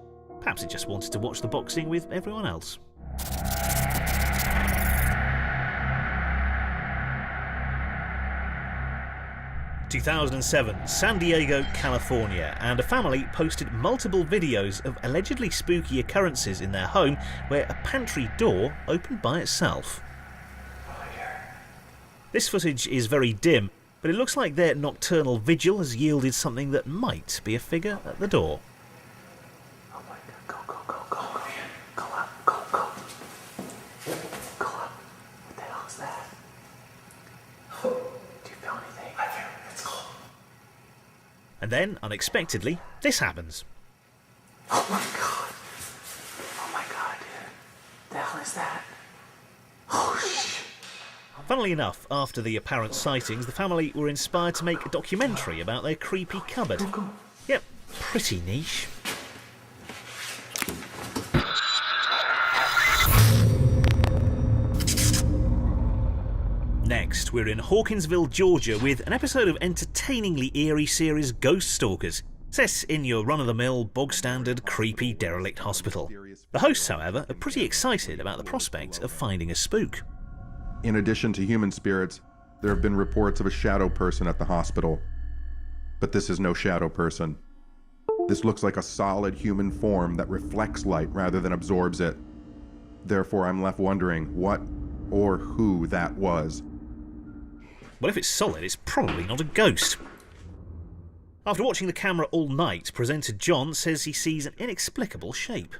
Perhaps it just wanted to watch the boxing with everyone else. ...2007, San Diego, California, and a family posted multiple videos of allegedly spooky occurrences in their home where a pantry door opened by itself. This footage is very dim, but it looks like their nocturnal vigil has yielded something that might be a figure at the door. Oh my god, go, go, go, go. Go up, go, go. Go up. What the hell is that? Do you feel anything? I do. It's cold. And then, unexpectedly, this happens. Oh my god. Oh my god, dude. The hell is that? Oh shit. Funnily enough, after the apparent sightings, the family were inspired to make a documentary about their creepy cupboard. Yep, pretty niche. Next, we're in Hawkinsville, Georgia, with an episode of entertainingly eerie series Ghost Stalkers, set in your run-of-the-mill, bog-standard, creepy, derelict hospital. The hosts, however, are pretty excited about the prospect of finding a spook. In addition to human spirits, there have been reports of a shadow person at the hospital. But this is no shadow person. This looks like a solid human form that reflects light rather than absorbs it. Therefore, I'm left wondering what or who that was. Well, if it's solid, it's probably not a ghost. After watching the camera all night, presenter John says he sees an inexplicable shape.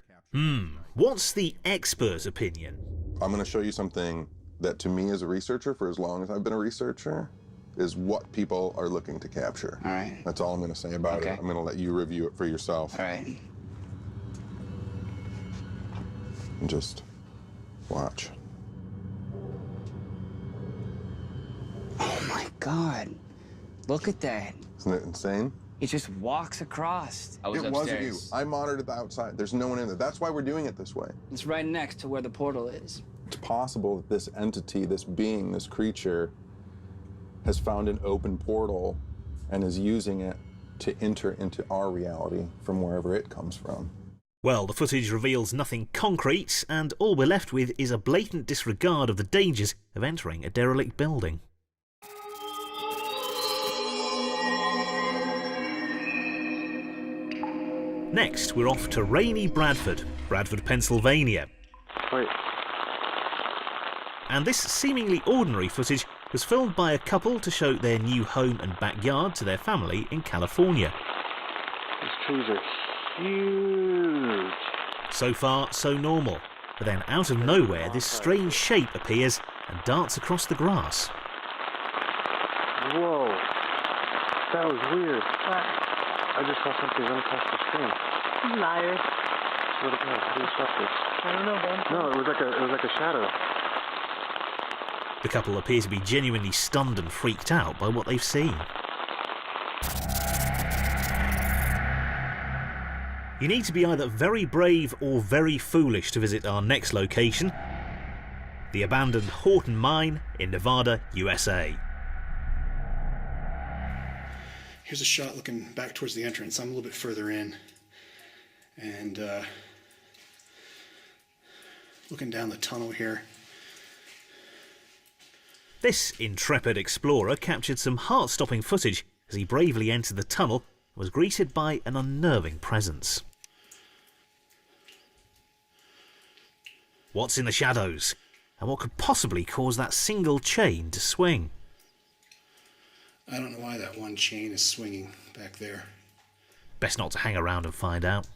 What's the expert opinion? I'm going to show you something that to me as a researcher, for as long as I've been a researcher, is what people are looking to capture. All right. That's all I'm going to say about it. I'm going to let you review it for yourself. All right. And just watch. Oh my God. Look at that. Isn't it insane? It just walks across. I was It wasn't you. I monitored the outside. There's no one in there. That's why we're doing it this way. It's right next to where the portal is. It's possible that this entity, this being, this creature, has found an open portal and is using it to enter into our reality from wherever it comes from. Well, the footage reveals nothing concrete, and all we're left with is a blatant disregard of the dangers of entering a derelict building. Next, we're off to rainy Bradford, Pennsylvania. Wait. And this seemingly ordinary footage was filmed by a couple to show their new home and backyard to their family in California. These trees are huge. So far, so normal. But then out of nowhere, this strange shape appears and darts across the grass. Whoa. That was weird. I just saw something run across the screen. Liar. Swear to God, how do you stop this? I don't know, man. No, it was like a shadow. The couple appear to be genuinely stunned and freaked out by what they've seen. You need to be either very brave or very foolish to visit our next location, the abandoned Horton Mine in Nevada, USA. Here's a shot looking back towards the entrance. I'm a little bit further in, and looking down the tunnel here. This intrepid explorer captured some heart-stopping footage as he bravely entered the tunnel and was greeted by an unnerving presence. What's in the shadows? And what could possibly cause that single chain to swing? I don't know why that one chain is swinging back there. Best not to hang around and find out.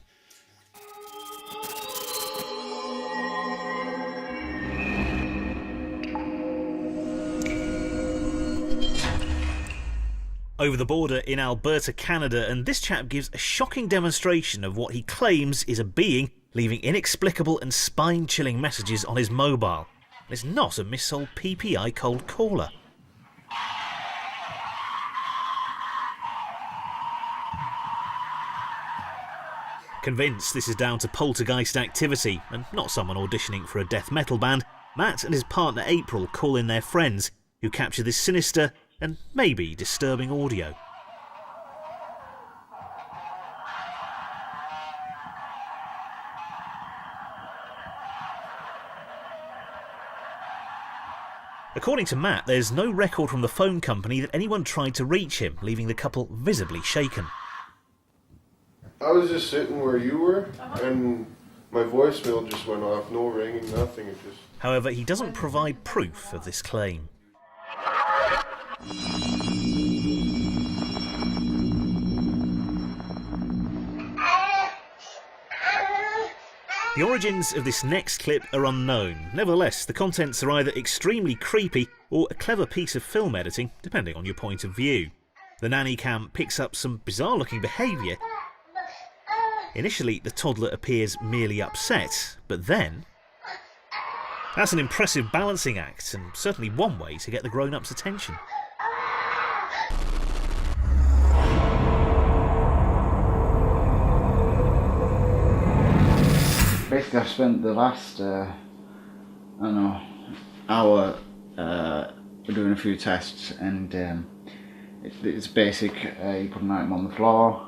over the border in Alberta, Canada, and this chap gives a shocking demonstration of what he claims is a being leaving inexplicable and spine-chilling messages on his mobile. It's not a missold PPI cold caller. Convinced this is down to poltergeist activity and not someone auditioning for a death metal band, Matt and his partner April call in their friends, who capture this sinister and maybe disturbing audio. According to Matt, there's no record from the phone company that anyone tried to reach him, leaving the couple visibly shaken. I was just sitting where you were, and my voicemail just went off. No ringing, nothing. It just... However, he doesn't provide proof of this claim. The origins of this next clip are unknown. Nevertheless, the contents are either extremely creepy or a clever piece of film editing, depending on your point of view. The nanny cam picks up some bizarre-looking behaviour. Initially, the toddler appears merely upset, but then... That's an impressive balancing act, and certainly one way to get the grown-ups' attention. Basically, I've spent the last, hour doing a few tests, and it's basic. You put an item on the floor,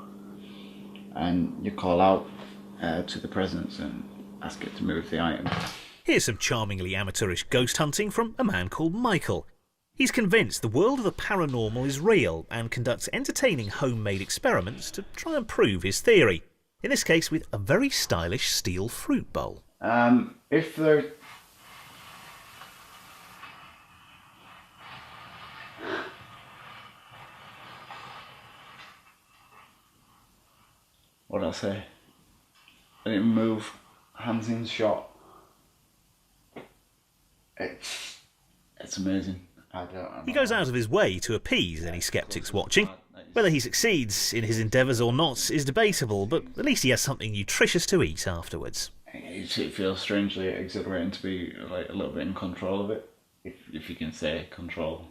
and you call out to the presence and ask it to move the item. Here's some charmingly amateurish ghost hunting from a man called Michael. He's convinced the world of the paranormal is real and conducts entertaining homemade experiments to try and prove his theory. In this case with a very stylish steel fruit bowl. If there... What did I say? I didn't move, hands in shot. It's amazing. He goes out of his way to appease any sceptics watching. Whether he succeeds in his endeavours or not is debatable, but at least he has something nutritious to eat afterwards. It feels strangely exhilarating to be like a little bit in control of it, if you can say control.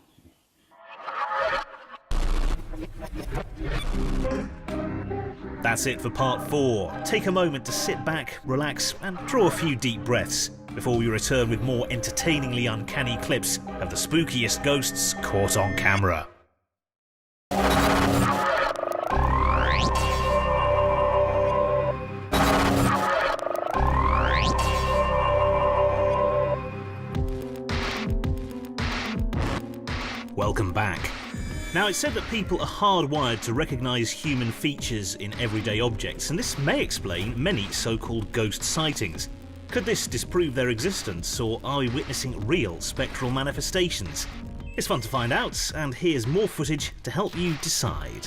That's it for part 4. Take a moment to sit back, relax and draw a few deep breaths before we return with more entertainingly uncanny clips of the spookiest ghosts caught on camera. Welcome back. Now, it's said that people are hardwired to recognise human features in everyday objects, and this may explain many so-called ghost sightings. Could this disprove their existence, or are we witnessing real spectral manifestations? It's fun to find out, and here's more footage to help you decide.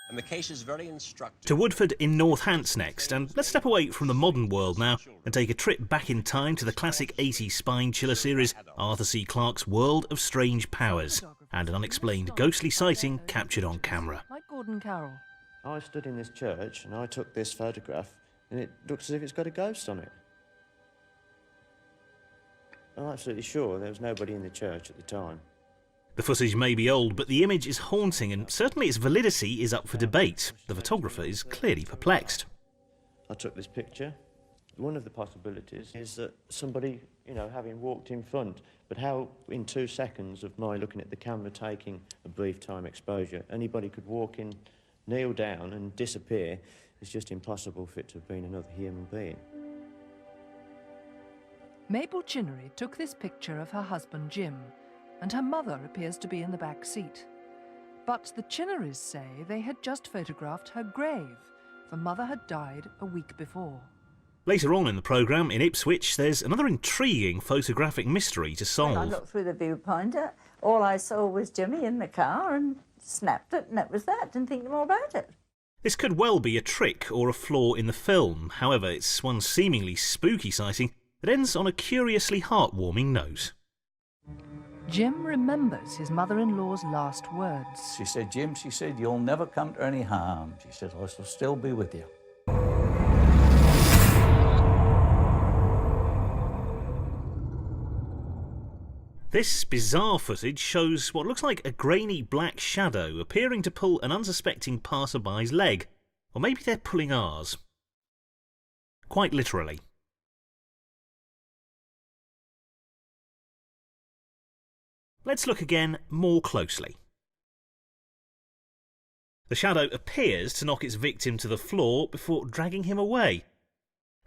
And the case is very instructive. To Woodford in North Hants next, and let's step away from the modern world now and take a trip back in time to the classic 80s spine chiller series Arthur C. Clarke's World of Strange Powers, and an unexplained ghostly sighting captured on camera. Like Gordon Carroll. I stood in this church and I took this photograph and it looks as if it's got a ghost on it. I'm absolutely sure there was nobody in the church at the time. The footage may be old, but the image is haunting and certainly its validity is up for debate. The photographer is clearly perplexed. I took this picture. One of the possibilities is that somebody, having walked in front, but how in 2 seconds of my looking at the camera taking a brief time exposure, anybody could walk in, kneel down and disappear. It's just impossible for it to have been another human being. Mabel Chinnery took this picture of her husband Jim, and her mother appears to be in the back seat. But the Chinnerys say they had just photographed her grave, for mother had died a week before. Later on in the programme, in Ipswich, there's another intriguing photographic mystery to solve. When I looked through the viewfinder, all I saw was Jimmy in the car and snapped it, and that was that. Didn't think more about it. This could well be a trick or a flaw in the film. However, it's one seemingly spooky sighting that ends on a curiously heartwarming note. Jim remembers his mother-in-law's last words. She said, Jim, she said, you'll never come to any harm. She said, I shall still be with you. This bizarre footage shows what looks like a grainy black shadow appearing to pull an unsuspecting passerby's leg. Or maybe they're pulling ours. Quite literally. Let's look again more closely. The shadow appears to knock its victim to the floor before dragging him away.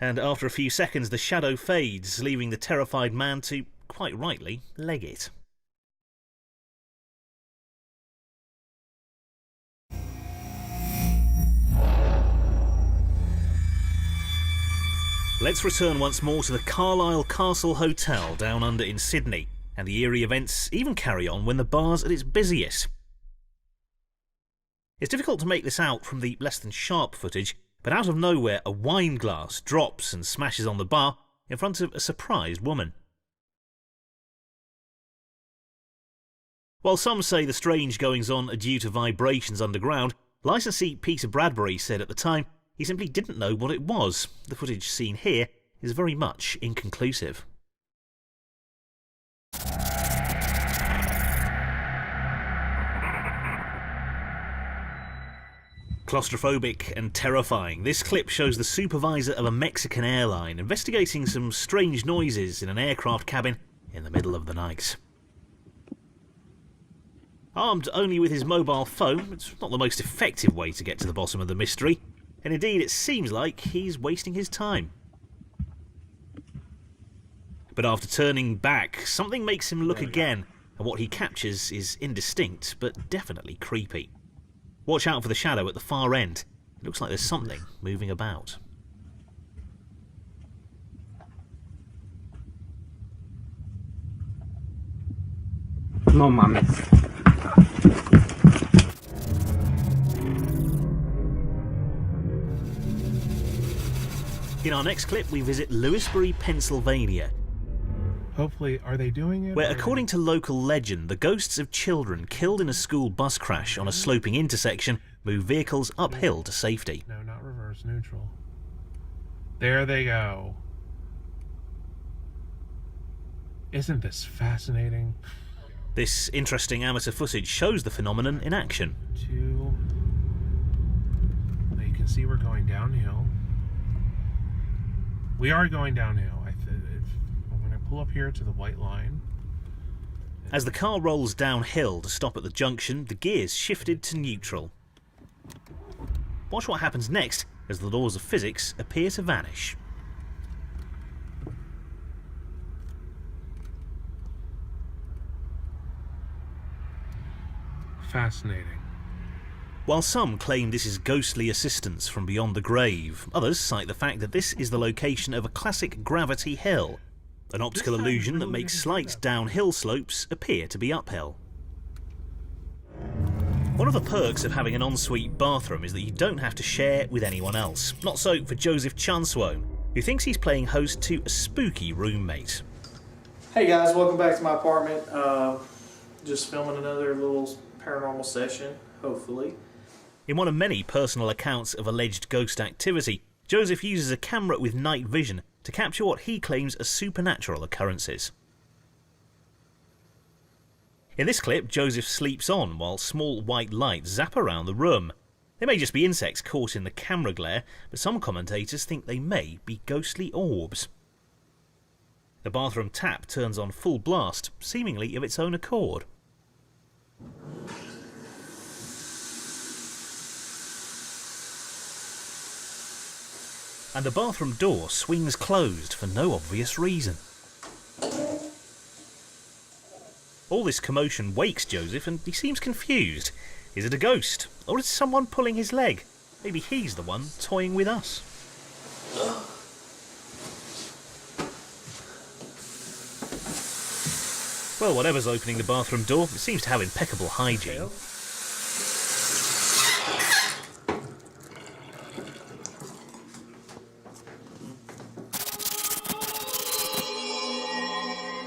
And after a few seconds the shadow fades, leaving the terrified man to, quite rightly, leg it. Let's return once more to the Carlisle Castle Hotel down under in Sydney, and the eerie events even carry on when the bar's at its busiest. It's difficult to make this out from the less than sharp footage, but out of nowhere a wine glass drops and smashes on the bar in front of a surprised woman. While some say the strange goings-on are due to vibrations underground, licensee Peter Bradbury said at the time he simply didn't know what it was. The footage seen here is very much inconclusive. Claustrophobic and terrifying, this clip shows the supervisor of a Mexican airline investigating some strange noises in an aircraft cabin in the middle of the night. Armed only with his mobile phone, it's not the most effective way to get to the bottom of the mystery, and indeed it seems like he's wasting his time. But after turning back, something makes him look again, and what he captures is indistinct, but definitely creepy. Watch out for the shadow at the far end. It looks like there's something moving about. No mames. In our next clip, we visit Lewisburg, Pennsylvania, Hopefully, are they doing it? where, according to local legend, the ghosts of children killed in a school bus crash on a sloping intersection move vehicles uphill to safety. No, not reverse, neutral. There they go. Isn't this fascinating? This interesting amateur footage shows the phenomenon in action. Two. Now you can see we're going downhill. We are going downhill. I'm going to pull up here to the white line. As the car rolls downhill to stop at the junction, the gears shifted to neutral. Watch what happens next as the laws of physics appear to vanish. Fascinating. While some claim this is ghostly assistance from beyond the grave, others cite the fact that this is the location of a classic gravity hill, an optical illusion that makes slight downhill slopes appear to be uphill. One of the perks of having an ensuite bathroom is that you don't have to share with anyone else. Not so for Joseph Chanswone, who thinks he's playing host to a spooky roommate. Hey guys, welcome back to my apartment. Just filming another little paranormal session, hopefully. In one of many personal accounts of alleged ghost activity, Joseph uses a camera with night vision to capture what he claims are supernatural occurrences. In this clip, Joseph sleeps on while small white lights zap around the room. They may just be insects caught in the camera glare, but some commentators think they may be ghostly orbs. The bathroom tap turns on full blast, seemingly of its own accord. And the bathroom door swings closed for no obvious reason. All this commotion wakes Joseph and he seems confused. Is it a ghost? Or is someone pulling his leg? Maybe he's the one toying with us. Well, whatever's opening the bathroom door, it seems to have impeccable hygiene.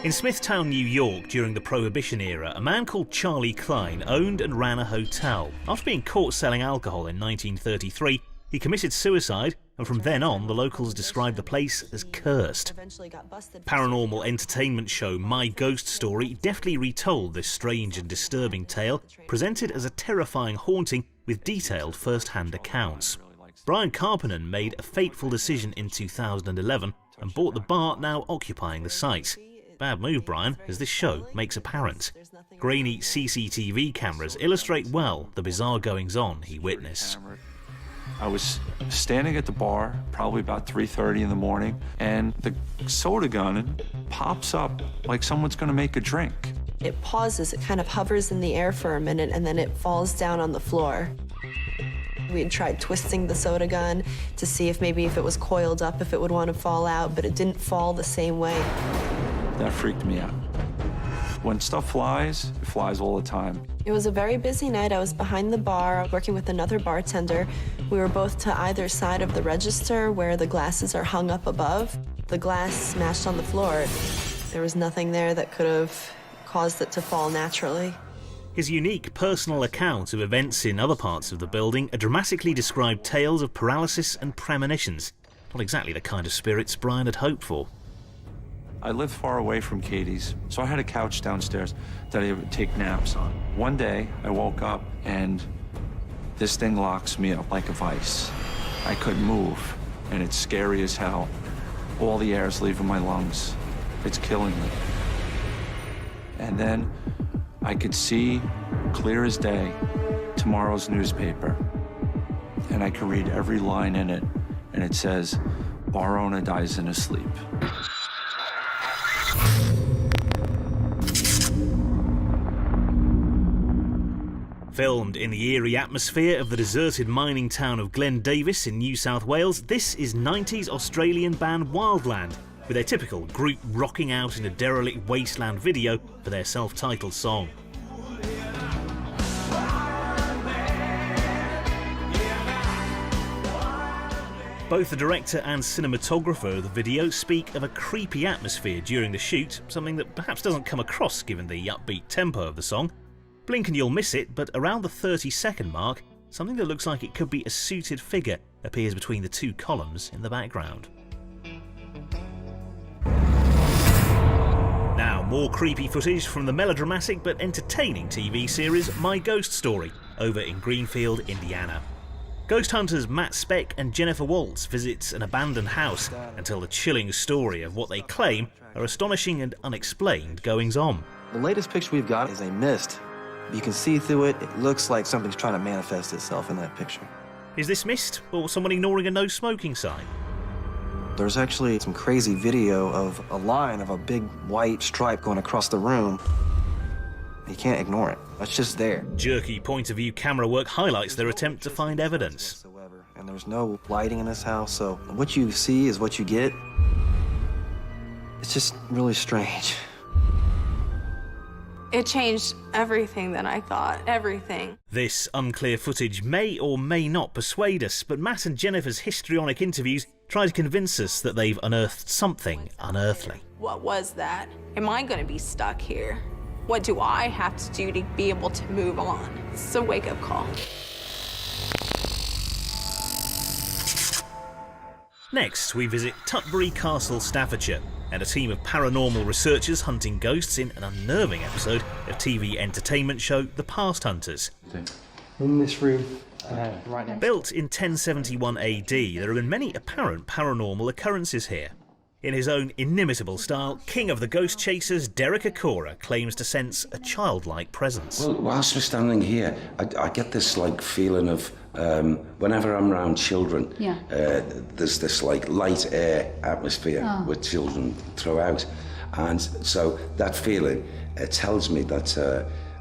In Smithtown, New York, during the Prohibition era, a man called Charlie Klein owned and ran a hotel. After being caught selling alcohol in 1933, he committed suicide, and from then on, the locals described the place as cursed. Paranormal entertainment show My Ghost Story deftly retold this strange and disturbing tale, presented as a terrifying haunting with detailed first-hand accounts. Brian Carpenter made a fateful decision in 2011 and bought the bar now occupying the site. Bad move, Brian, as this show makes apparent. Grainy CCTV cameras illustrate well the bizarre goings-on he witnessed. I was standing at the bar, probably about 3:30 in the morning, and the soda gun pops up like someone's gonna make a drink. It pauses, it kind of hovers in the air for a minute, and then it falls down on the floor. We had tried twisting the soda gun to see if maybe if it was coiled up, if it would want to fall out, but it didn't fall the same way. That freaked me out. When stuff flies, it flies all the time. It was a very busy night. I was behind the bar working with another bartender. We were both to either side of the register where the glasses are hung up above. The glass smashed on the floor. There was nothing there that could have caused it to fall naturally. His unique personal account of events in other parts of the building are dramatically described tales of paralysis and premonitions. Not exactly the kind of spirits Brian had hoped for. I lived far away from Katie's, so I had a couch downstairs that I would take naps on. One day, I woke up and this thing locks me up like a vice. I couldn't move, and it's scary as hell. All the air's leaving my lungs. It's killing me. And then I could see, clear as day, tomorrow's newspaper. And I could read every line in it, and it says, bar owner dies in his sleep. Filmed in the eerie atmosphere of the deserted mining town of Glen Davis in New South Wales, this is 90s Australian band Wildland, with their typical group rocking out in a derelict wasteland video for their self-titled song. Both the director and cinematographer of the video speak of a creepy atmosphere during the shoot, something that perhaps doesn't come across given the upbeat tempo of the song. Blink and you'll miss it, but around the 30-second mark, something that looks like it could be a suited figure appears between the two columns in the background. Now, more creepy footage from the melodramatic but entertaining TV series My Ghost Story, over in Greenfield, Indiana. Ghost hunters Matt Speck and Jennifer Waltz visit an abandoned house and tell the chilling story of what they claim are astonishing and unexplained goings-on. The latest picture we've got is a mist. You can see through it. It looks like something's trying to manifest itself in that picture. Is this mist, or someone ignoring a no smoking sign? There's actually some crazy video of a line of a big white stripe going across the room. You can't ignore it. It's just there. Jerky point-of-view camera work highlights their attempt to find evidence. And there's no lighting in this house, so what you see is what you get. It's just really strange. It changed everything that I thought, everything. This unclear footage may or may not persuade us, but Matt and Jennifer's histrionic interviews try to convince us that they've unearthed something unearthly. What was that? Am I going to be stuck here? What do I have to do to be able to move on? It's a wake-up call. Next, we visit Tutbury Castle, Staffordshire, and a team of paranormal researchers hunting ghosts in an unnerving episode of TV entertainment show The Past Hunters. In this room, right next. Built in 1071 AD, there have been many apparent paranormal occurrences here. In his own inimitable style, King of the Ghost Chasers Derek Acora claims to sense a childlike presence. Well, whilst we're standing here, I get this feeling of whenever I'm around children, there's this light air atmosphere with children throughout, and so that feeling tells me that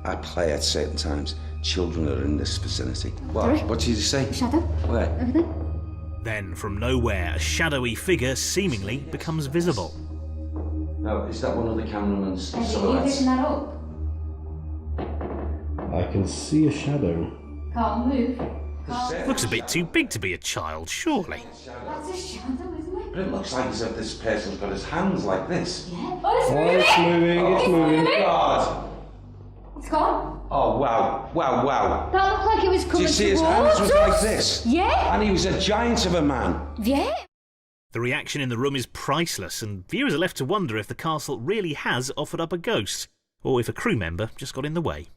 at play at certain times, children are in this vicinity. What did you say? Shadow. Where? Over there. Then, from nowhere, a shadowy figure seemingly becomes visible. No, is that one of the cameraman's Are you silhouettes? picking that up? I can see a shadow. Can't move. Looks a bit too big to be a child, surely. That's a shadow, isn't it? But it looks like as if this person's got his hands like this. Yeah. Oh, it's moving! Oh, my God! It's gone. Oh, wow, wow, wow. That looked like it was coming Do you see his towards hands was us. like this? Yeah. And he was a giant of a man. Yeah. The reaction in the room is priceless, and viewers are left to wonder if the castle really has offered up a ghost, or if a crew member just got in the way.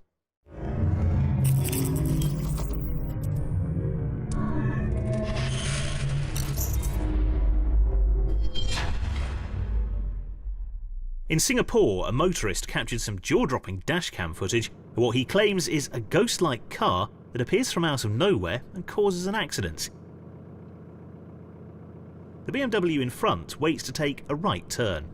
In Singapore, a motorist captured some jaw-dropping dashcam footage of what he claims is a ghost-like car that appears from out of nowhere and causes an accident. The BMW in front waits to take a right turn.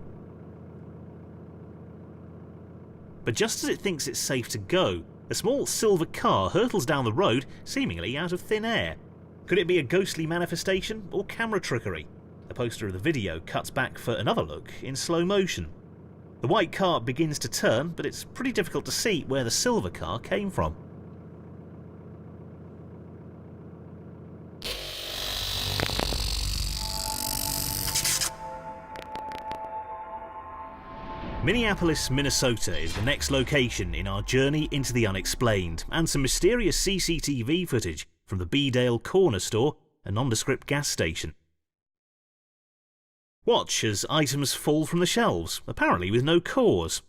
But just as it thinks it's safe to go, a small silver car hurtles down the road, seemingly out of thin air. Could it be a ghostly manifestation or camera trickery? The poster of the video cuts back for another look in slow motion. The white car begins to turn, but it's pretty difficult to see where the silver car came from. Minneapolis, Minnesota is the next location in our journey into the unexplained, and some mysterious CCTV footage from the B-Dale Corner Store, a nondescript gas station. Watch as items fall from the shelves, apparently with no cause.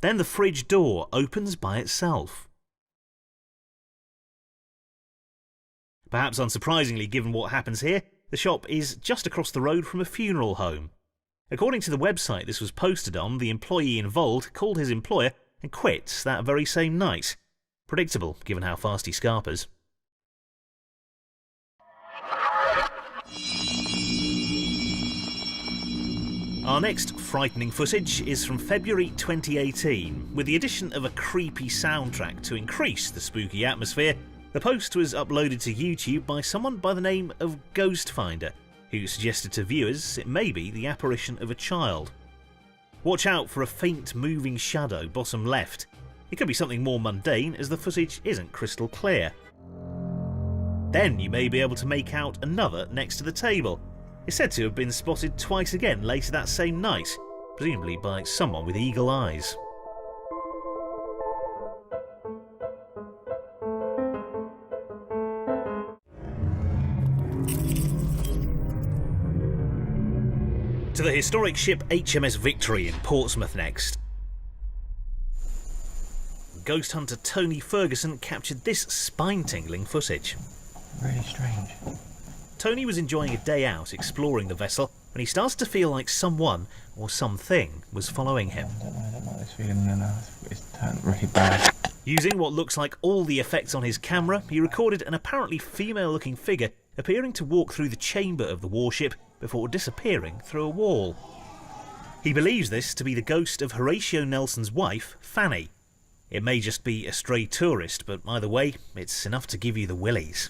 Then the fridge door opens by itself. Perhaps unsurprisingly given what happens here, the shop is just across the road from a funeral home. According to the website this was posted on, the employee involved called his employer and quit that very same night. Predictable, given how fast he scarpers. Our next frightening footage is from February 2018. With the addition of a creepy soundtrack to increase the spooky atmosphere, the post was uploaded to YouTube by someone by the name of Ghost Finder, who suggested to viewers it may be the apparition of a child. Watch out for a faint moving shadow bottom left. It could be something more mundane as the footage isn't crystal clear. Then you may be able to make out another next to the table. It's said to have been spotted twice again later that same night, presumably by someone with eagle eyes. To the historic ship HMS Victory in Portsmouth next. Ghost hunter Tony Ferguson captured this spine-tingling footage. Really strange. Tony was enjoying a day out exploring the vessel when he starts to feel like someone or something was following him. I don't like this feeling now. It's turned really bad. Using what looks like all the effects on his camera, he recorded an apparently female-looking figure appearing to walk through the chamber of the warship before disappearing through a wall. He believes this to be the ghost of Horatio Nelson's wife, Fanny. It may just be a stray tourist, but either way, it's enough to give you the willies.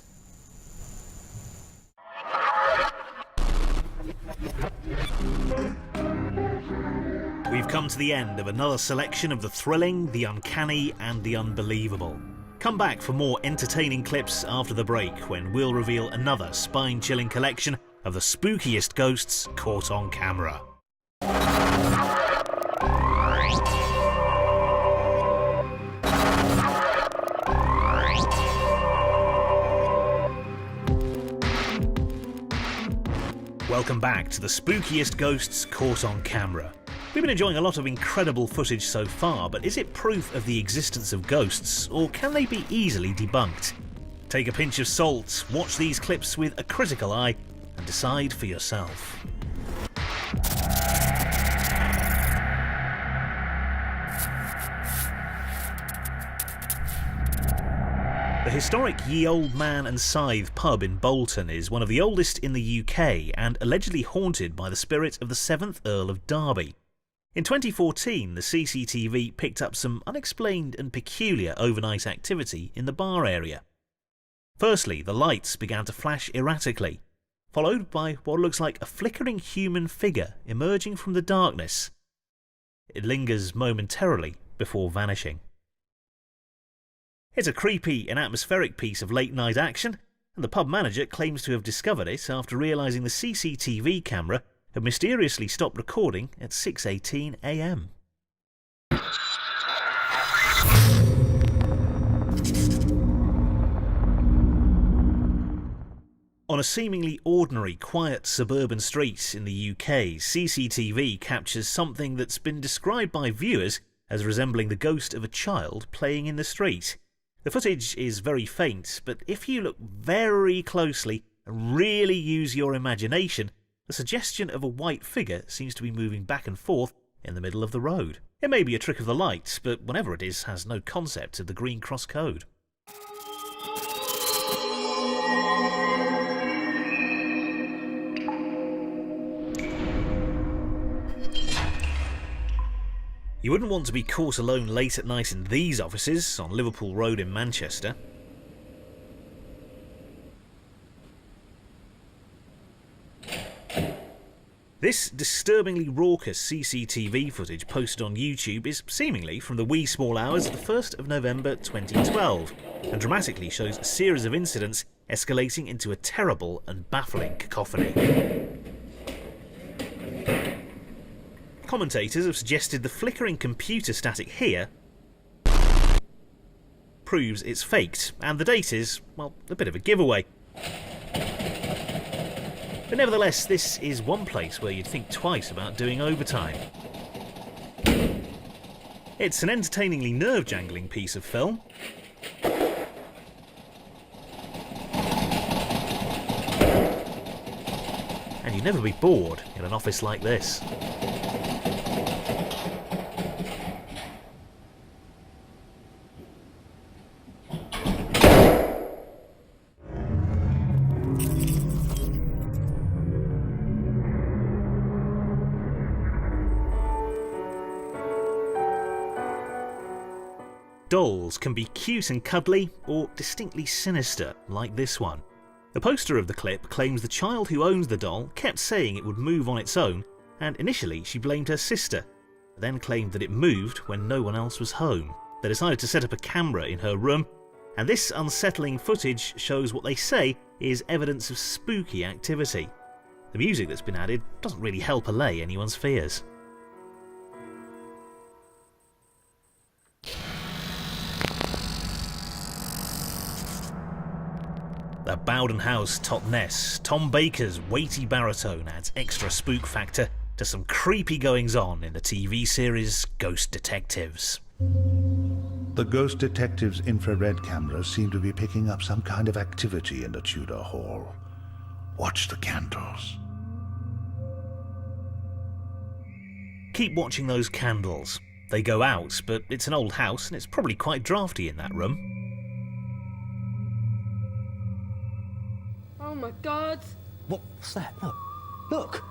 We've come to the end of another selection of the thrilling, the uncanny and the unbelievable. Come back for more entertaining clips after the break when we'll reveal another spine-chilling collection of the spookiest ghosts caught on camera. Welcome back to the spookiest ghosts caught on camera. We've been enjoying a lot of incredible footage so far, but is it proof of the existence of ghosts, or can they be easily debunked? Take a pinch of salt, watch these clips with a critical eye, and decide for yourself. The historic Ye Old Man and Scythe pub in Bolton is one of the oldest in the UK and allegedly haunted by the spirit of the 7th Earl of Derby. In 2014, the CCTV picked up some unexplained and peculiar overnight activity in the bar area. Firstly, the lights began to flash erratically, followed by what looks like a flickering human figure emerging from the darkness. It lingers momentarily before vanishing. It's a creepy and atmospheric piece of late-night action, and the pub manager claims to have discovered it after realising the CCTV camera had mysteriously stopped recording at 6:18 a.m. On a seemingly ordinary, quiet suburban street in the UK, CCTV captures something that's been described by viewers as resembling the ghost of a child playing in the street. The footage is very faint, but if you look very closely and really use your imagination, the suggestion of a white figure seems to be moving back and forth in the middle of the road. It may be a trick of the light, but whatever it is has no concept of the Green Cross Code. You wouldn't want to be caught alone late at night in these offices on Liverpool Road in Manchester. This disturbingly raucous CCTV footage posted on YouTube is seemingly from the wee small hours of the 1st of November 2012 and dramatically shows a series of incidents escalating into a terrible and baffling cacophony. Commentators have suggested the flickering computer static here proves it's faked, and the date is, well, a bit of a giveaway. But nevertheless, this is one place where you'd think twice about doing overtime. It's an entertainingly nerve-jangling piece of film. And you'd never be bored in an office like this. Dolls can be cute and cuddly, or distinctly sinister, like this one. The poster of the clip claims the child who owns the doll kept saying it would move on its own, and initially she blamed her sister, then claimed that it moved when no one else was home. They decided to set up a camera in her room, and this unsettling footage shows what they say is evidence of spooky activity. The music that's been added doesn't really help allay anyone's fears. The Bowden House top Ness, Tom Baker's weighty baritone adds extra spook factor to some creepy goings-on in the TV series Ghost Detectives. The Ghost Detectives infrared cameras seem to be picking up some kind of activity in the Tudor Hall. Watch the candles. Keep watching those candles. They go out, but it's an old house and it's probably quite drafty in that room. Oh my God! What's that? Look. Look!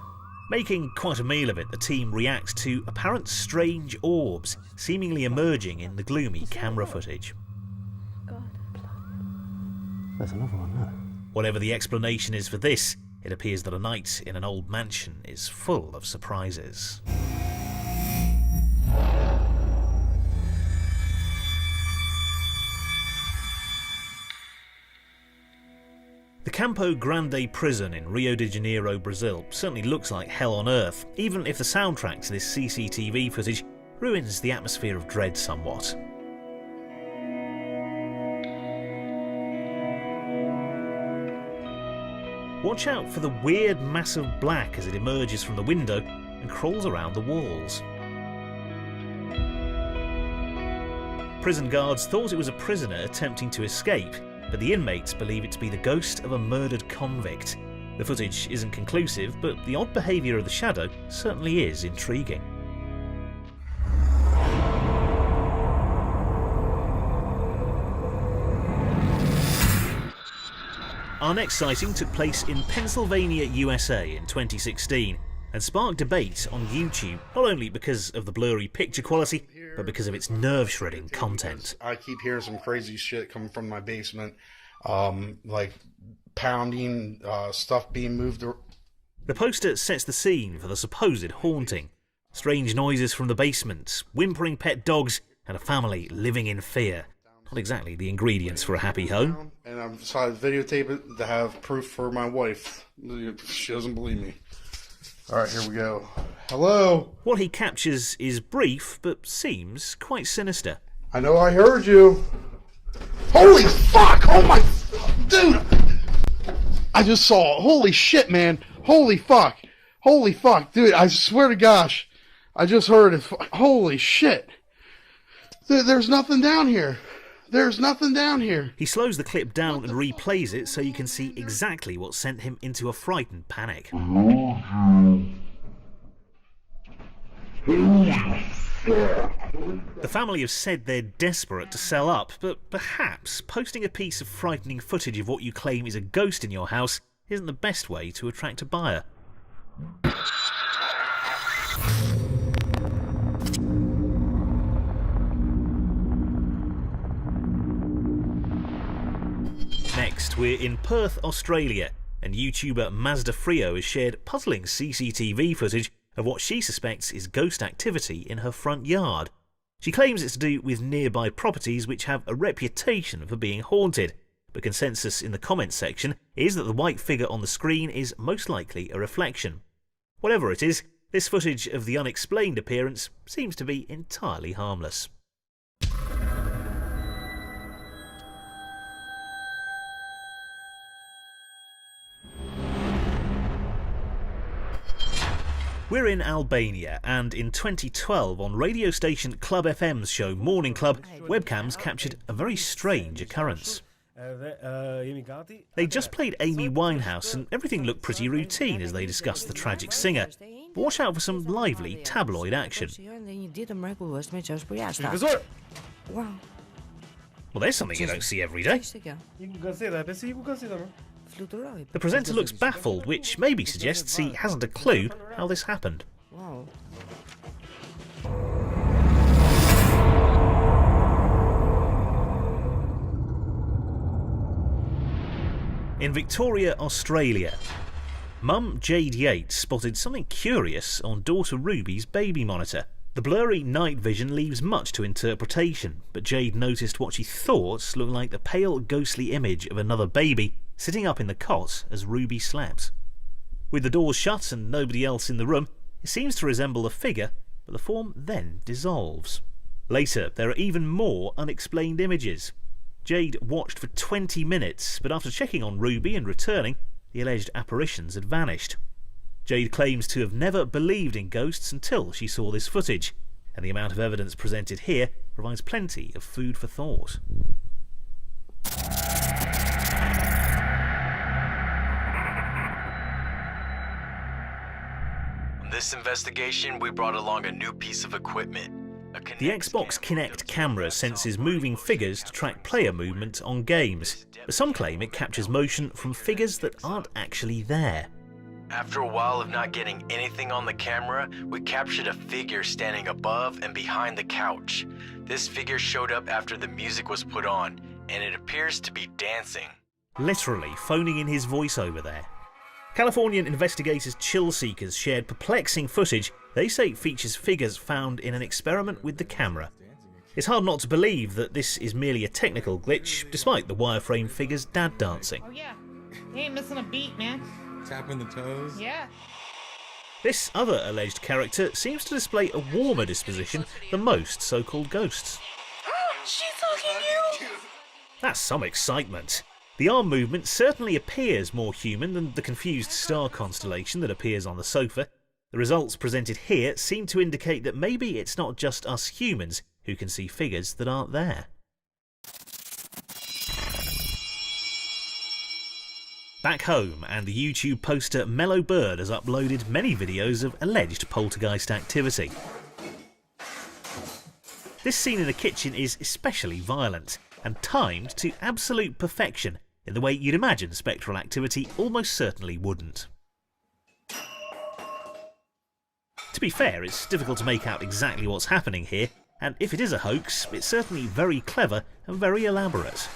Making quite a meal of it, the team reacts to apparent strange orbs seemingly emerging in the gloomy camera footage. There's another one, look. Whatever the explanation is for this, it appears that a night in an old mansion is full of surprises. The Campo Grande prison in Rio de Janeiro, Brazil certainly looks like hell on earth, even if the soundtrack to this CCTV footage ruins the atmosphere of dread somewhat. Watch out for the weird mass of black as it emerges from the window and crawls around the walls. Prison guards thought it was a prisoner attempting to escape, but the inmates believe it to be the ghost of a murdered convict. The footage isn't conclusive, but the odd behaviour of the shadow certainly is intriguing. Our next sighting took place in Pennsylvania, USA in 2016 and sparked debate on YouTube, not only because of the blurry picture quality, but because of its nerve-shredding content. I keep hearing some crazy shit coming from my basement, like pounding, stuff being moved. The poster sets the scene for the supposed haunting. Strange noises from the basement, whimpering pet dogs, and a family living in fear. Not exactly the ingredients for a happy home. And I've decided to videotape it to have proof for my wife. She doesn't believe me. Alright, here we go. Hello? What he captures is brief, but seems quite sinister. I know I heard you. Holy fuck! Oh my... Dude! I just saw it. Holy shit, man. Holy fuck. Holy fuck. Dude, I swear to gosh. I just heard it. Holy shit. There's nothing down here. There's nothing down here. He slows the clip down and replays it so you can see exactly what sent him into a frightened panic. The family have said they're desperate to sell up, but perhaps posting a piece of frightening footage of what you claim is a ghost in your house isn't the best way to attract a buyer. Next, we're in Perth, Australia, and YouTuber Mazda Frio has shared puzzling CCTV footage of what she suspects is ghost activity in her front yard. She claims it's to do with nearby properties which have a reputation for being haunted, but consensus in the comments section is that the white figure on the screen is most likely a reflection. Whatever it is, this footage of the unexplained appearance seems to be entirely harmless. We're in Albania, and in 2012 on radio station Club FM's show Morning Club, webcams captured a very strange occurrence. They just played Amy Winehouse and everything looked pretty routine as they discussed the tragic singer. But watch out for some lively tabloid action. Well, there's something you don't see every day. The presenter looks baffled, which maybe suggests he hasn't a clue how this happened. In Victoria, Australia, Mum Jade Yates spotted something curious on daughter Ruby's baby monitor. The blurry night vision leaves much to interpretation, but Jade noticed what she thought looked like the pale, ghostly image of another baby sitting up in the cot as Ruby slept. With the doors shut and nobody else in the room, it seems to resemble a figure, but the form then dissolves. Later, there are even more unexplained images. Jade watched for 20 minutes, but after checking on Ruby and returning, the alleged apparitions had vanished. Jade claims to have never believed in ghosts until she saw this footage, and the amount of evidence presented here provides plenty of food for thought. On this investigation, we brought along a new piece of equipment. The Xbox Kinect camera senses moving figures to track player movement on games, but some claim it captures motion from figures that aren't actually there. After a while of not getting anything on the camera, we captured a figure standing above and behind the couch. This figure showed up after the music was put on, and it appears to be dancing. Literally phoning in his voice over there. Californian investigators Chill Seekers shared perplexing footage they say features figures found in an experiment with the camera. It's hard not to believe that this is merely a technical glitch, despite the wireframe figure's dad dancing. Oh yeah, he ain't missing a beat, man. Tapping the toes? Yeah. This other alleged character seems to display a warmer disposition than most so-called ghosts. She's hugging you! That's some excitement. The arm movement certainly appears more human than the confused star constellation that appears on the sofa. The results presented here seem to indicate that maybe it's not just us humans who can see figures that aren't there. Back home, and the YouTube poster Mellow Bird has uploaded many videos of alleged poltergeist activity. This scene in the kitchen is especially violent, and timed to absolute perfection in the way you'd imagine spectral activity almost certainly wouldn't. To be fair, it's difficult to make out exactly what's happening here, and if it is a hoax, it's certainly very clever and very elaborate.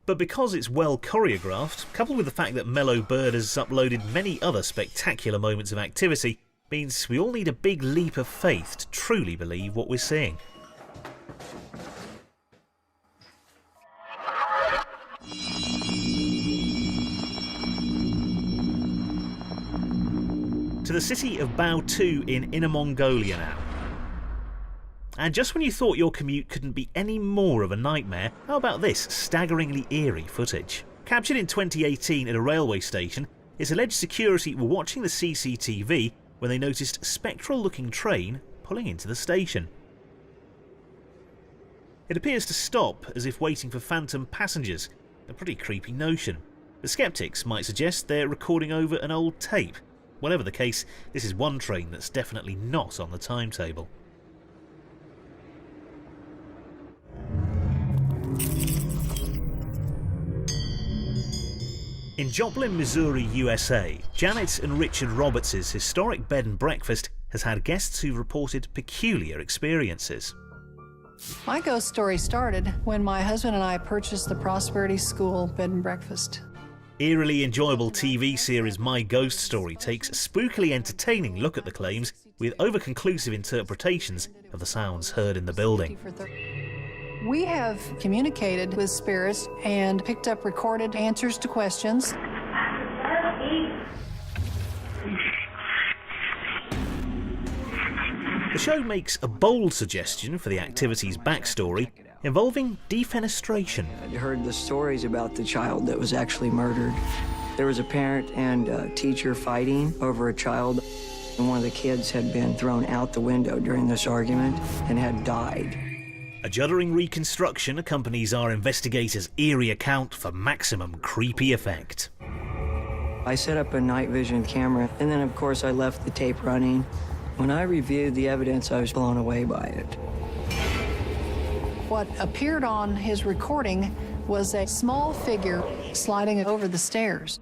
But because it's well choreographed, coupled with the fact that Mellow Bird has uploaded many other spectacular moments of activity, means we all need a big leap of faith to truly believe what we're seeing. the city of Baotou in Inner Mongolia now. And just when you thought your commute couldn't be any more of a nightmare, how about this staggeringly eerie footage? Captured in 2018 at a railway station, it's alleged security were watching the CCTV when they noticed a spectral-looking train pulling into the station. It appears to stop as if waiting for phantom passengers, a pretty creepy notion. The skeptics might suggest they're recording over an old tape. Whatever the case, this is one train that's definitely not on the timetable. In Joplin, Missouri, USA, Janet and Richard Roberts' historic bed and breakfast has had guests who've reported peculiar experiences. My ghost story started when my husband and I purchased the Prosperity School bed and breakfast. Eerily enjoyable TV series My Ghost Story takes a spookily entertaining look at the claims with over-conclusive interpretations of the sounds heard in the building. We have communicated with spirits and picked up recorded answers to questions. The show makes a bold suggestion for the activity's backstory, involving defenestration. I heard the stories about the child that was actually murdered. There was a parent and a teacher fighting over a child, and one of the kids had been thrown out the window during this argument and had died. A juddering reconstruction accompanies our investigators' eerie account for maximum creepy effect. I set up a night vision camera, and then of course I left the tape running. When I reviewed the evidence, I was blown away by it. What appeared on his recording was a small figure sliding over the stairs.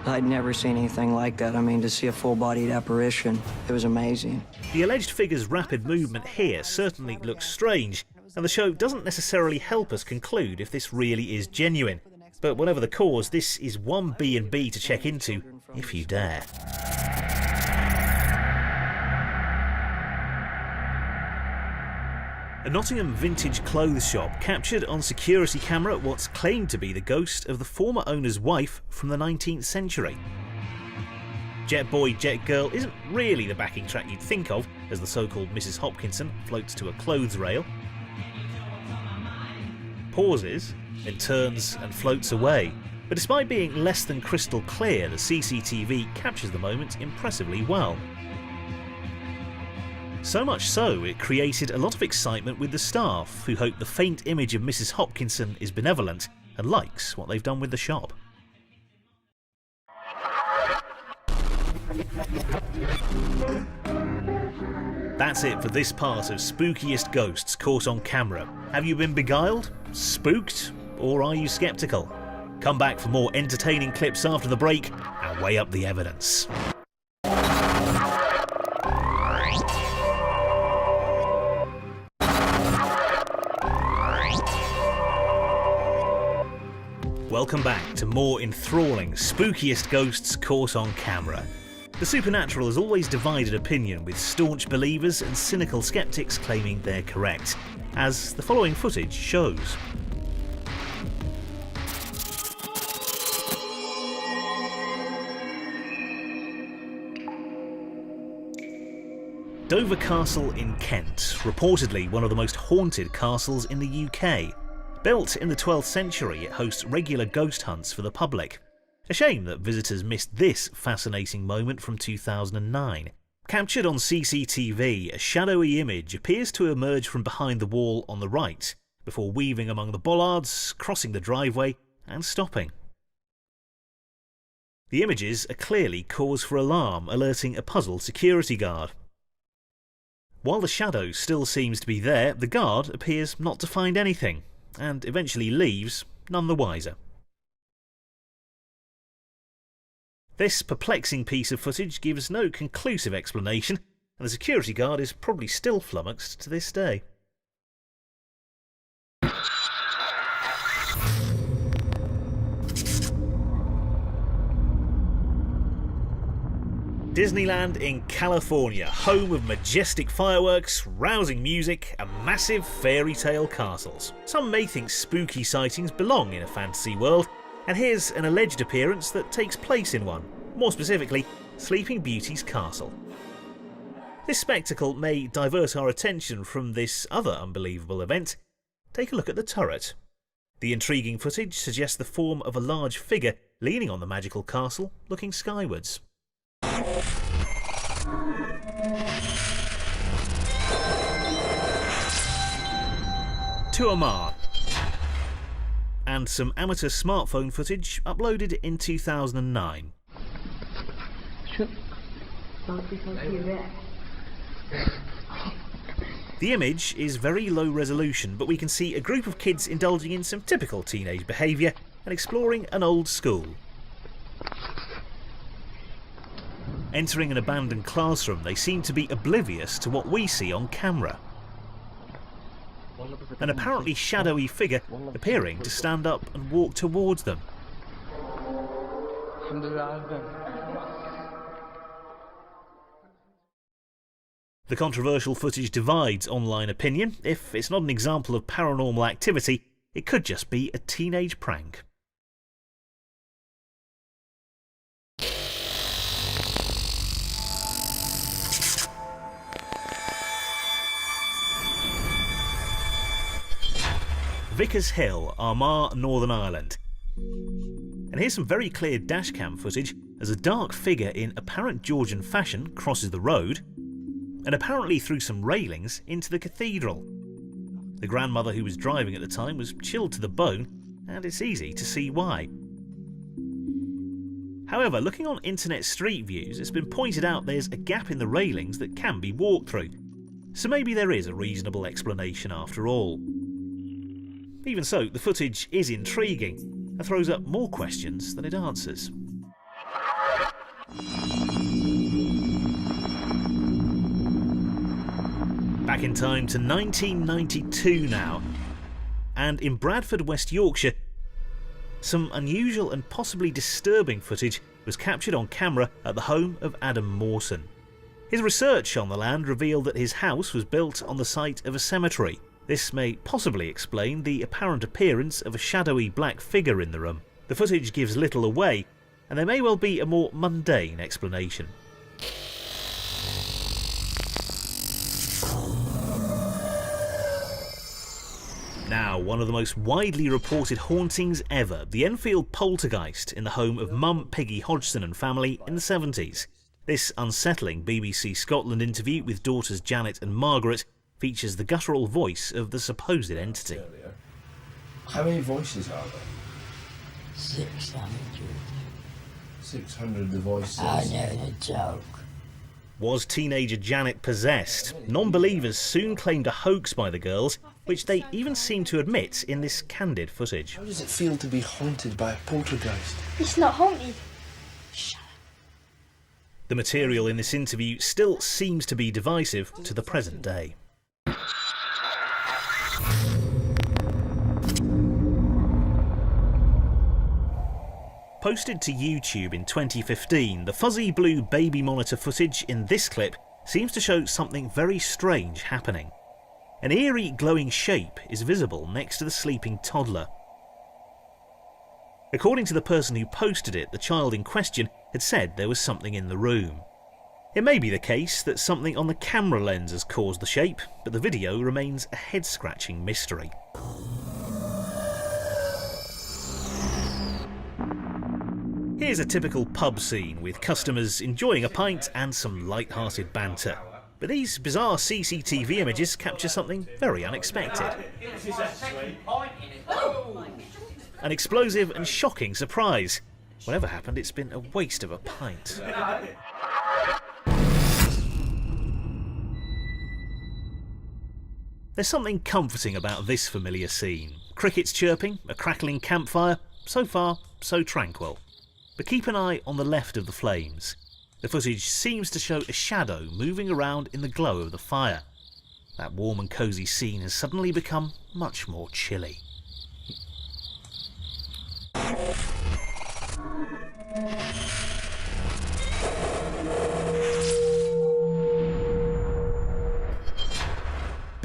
I'd never seen anything like that. I mean, to see a full-bodied apparition, it was amazing. The alleged figure's rapid movement here certainly looks strange, and the show doesn't necessarily help us conclude if this really is genuine. But whatever the cause, this is one B&B to check into, if you dare. A Nottingham vintage clothes shop captured on security camera what's claimed to be the ghost of the former owner's wife from the 19th century. Jet Boy, Jet Girl isn't really the backing track you'd think of as the so-called Mrs. Hopkinson floats to a clothes rail, pauses, then turns and floats away. But despite being less than crystal clear, the CCTV captures the moment impressively well. So much so, it created a lot of excitement with the staff, who hope the faint image of Mrs. Hopkinson is benevolent and likes what they've done with the shop. That's it for this part of Spookiest Ghosts Caught on Camera. Have you been beguiled, spooked, or are you sceptical? Come back for more entertaining clips after the break and weigh up the evidence. Welcome back to more enthralling, spookiest ghosts caught on camera. The supernatural has always divided opinion, with staunch believers and cynical skeptics claiming they're correct, as the following footage shows. Dover Castle in Kent, reportedly one of the most haunted castles in the UK. Built in the 12th century, it hosts regular ghost hunts for the public. A shame that visitors missed this fascinating moment from 2009. Captured on CCTV, a shadowy image appears to emerge from behind the wall on the right, before weaving among the bollards, crossing the driveway, and stopping. The images are clearly cause for alarm, alerting a puzzled security guard. While the shadow still seems to be there, the guard appears not to find anything, and eventually leaves, none the wiser. This perplexing piece of footage gives no conclusive explanation, and the security guard is probably still flummoxed to this day. Disneyland in California, home of majestic fireworks, rousing music, and massive fairy tale castles. Some may think spooky sightings belong in a fantasy world, and here's an alleged appearance that takes place in one. more specifically, Sleeping Beauty's castle. This spectacle may divert our attention from this other unbelievable event. Take a look at the turret. The intriguing footage suggests the form of a large figure leaning on the magical castle, looking skywards. To Oman. And some amateur smartphone footage uploaded in 2009. The image is very low resolution, but we can see a group of kids indulging in some typical teenage behaviour and exploring an old school. Entering an abandoned classroom, they seem to be oblivious to what we see on camera. An apparently shadowy figure appearing to stand up and walk towards them. The controversial footage divides online opinion. If it's not an example of paranormal activity, it could just be a teenage prank. Vickers Hill, Armagh, Northern Ireland. And here's some very clear dashcam footage as a dark figure in apparent Georgian fashion crosses the road, and apparently through some railings into the cathedral. The grandmother who was driving at the time was chilled to the bone, and it's easy to see why. However, looking on internet street views, it's been pointed out there's a gap in the railings that can be walked through, so maybe there is a reasonable explanation after all. Even so, the footage is intriguing and throws up more questions than it answers. Back in time to 1992 now, and in Bradford, West Yorkshire, some unusual and possibly disturbing footage was captured on camera at the home of Adam Mawson. His research on the land revealed that his house was built on the site of a cemetery. This may possibly explain the apparent appearance of a shadowy black figure in the room. The footage gives little away, and there may well be a more mundane explanation. Now, one of the most widely reported hauntings ever, the Enfield poltergeist in the home of Mum Peggy Hodgson and family in the 70s. This unsettling BBC Scotland interview with daughters Janet and Margaret features the guttural voice of the supposed entity. How many voices are there? 600. 600 the voices. I know the joke. Was teenager Janet possessed? Non-believers soon claimed a hoax by the girls, which they even seem to admit in this candid footage. How does it feel to be haunted by a poltergeist? It's not haunted. The material in this interview still seems to be divisive to the present day. Posted to YouTube in 2015, the fuzzy blue baby monitor footage in this clip seems to show something very strange happening. An eerie glowing shape is visible next to the sleeping toddler. According to the person who posted it, the child in question had said there was something in the room. It may be the case that something on the camera lens has caused the shape, but the video remains a head-scratching mystery. Here's a typical pub scene with customers enjoying a pint and some light-hearted banter. But these bizarre CCTV images capture something very unexpected. An explosive and shocking surprise. Whatever happened, it's been a waste of a pint. There's something comforting about this familiar scene. Crickets chirping, a crackling campfire, so far, so tranquil. But keep an eye on the left of the flames. The footage seems to show a shadow moving around in the glow of the fire. That warm and cosy scene has suddenly become much more chilly.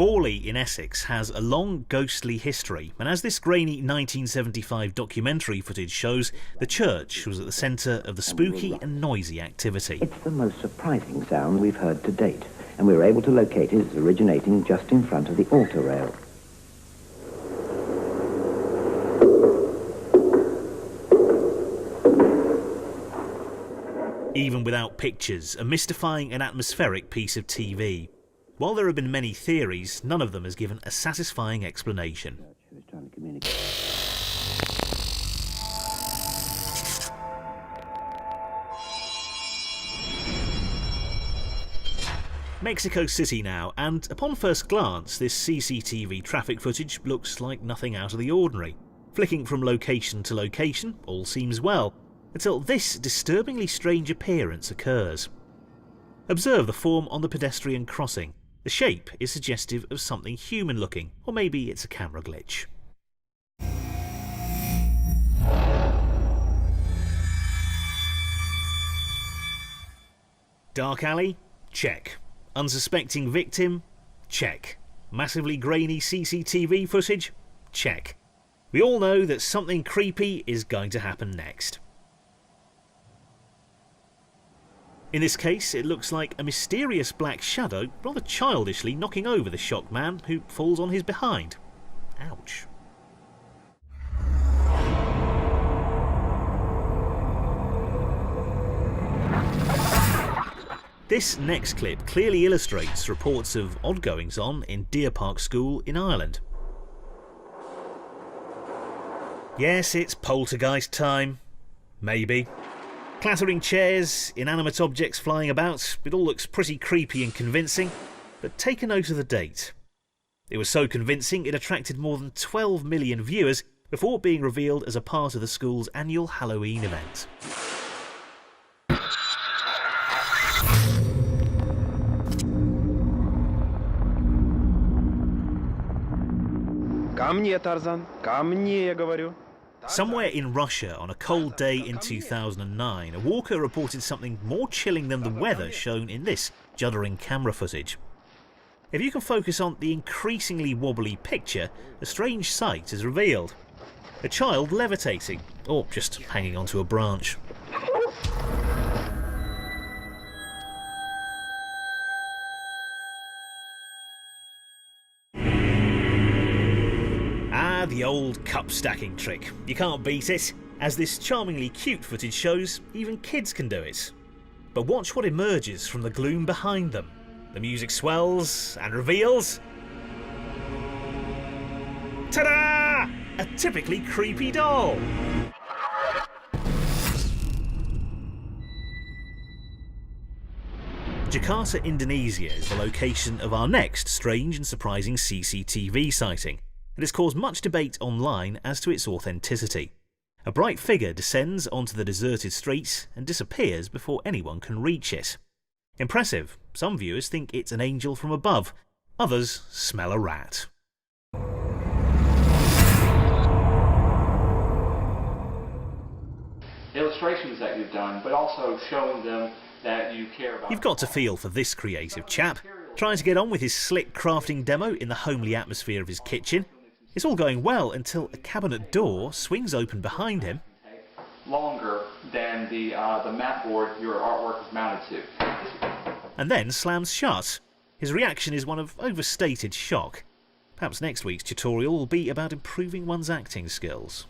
Borley in Essex has a long ghostly history, and as this grainy 1975 documentary footage shows, the church was at the centre of the spooky and noisy activity. It's the most surprising sound we've heard to date, and we were able to locate it as originating just in front of the altar rail. Even without pictures, a mystifying and atmospheric piece of TV. While there have been many theories, none of them has given a satisfying explanation. Mexico City now, and upon first glance, this CCTV traffic footage looks like nothing out of the ordinary. Flicking from location to location, all seems well, until this disturbingly strange appearance occurs. Observe the form on the pedestrian crossing. The shape is suggestive of something human-looking, or maybe it's a camera glitch. Dark alley? Check. Unsuspecting victim? Check. Massively grainy CCTV footage? Check. We all know that something creepy is going to happen next. In this case, it looks like a mysterious black shadow rather childishly knocking over the shocked man who falls on his behind. Ouch. This next clip clearly illustrates reports of odd goings-on in Deer Park School in Ireland. Yes, it's poltergeist time. Maybe. Clattering chairs, inanimate objects flying about, it all looks pretty creepy and convincing, but take a note of the date. It was so convincing it attracted more than 12 million viewers before being revealed as a part of the school's annual Halloween event. Ко мне, Тарзан, ко мне, я говорю. Somewhere in Russia on a cold day in 2009, a walker reported something more chilling than the weather shown in this juddering camera footage. If you can focus on the increasingly wobbly picture, a strange sight is revealed. A child levitating, or just hanging onto a branch. The old cup stacking trick. You can't beat it. As this charmingly cute footage shows, even kids can do it. But watch what emerges from the gloom behind them. The music swells and reveals... ta-da! A typically creepy doll! Jakarta, Indonesia is the location of our next strange and surprising CCTV sighting. It has caused much debate online as to its authenticity. A bright figure descends onto the deserted streets and disappears before anyone can reach it. Impressive. Some viewers think it's an angel from above. Others smell a rat. Illustrations that you've done, but also showing them that you care about... You've got to feel for this creative chap, trying to get on with his slick crafting demo in the homely atmosphere of his kitchen. It's all going well until a cabinet door swings open behind him. Longer than the mat board your artwork is mounted to. And then slams shut. His reaction is one of overstated shock. Perhaps next week's tutorial will be about improving one's acting skills.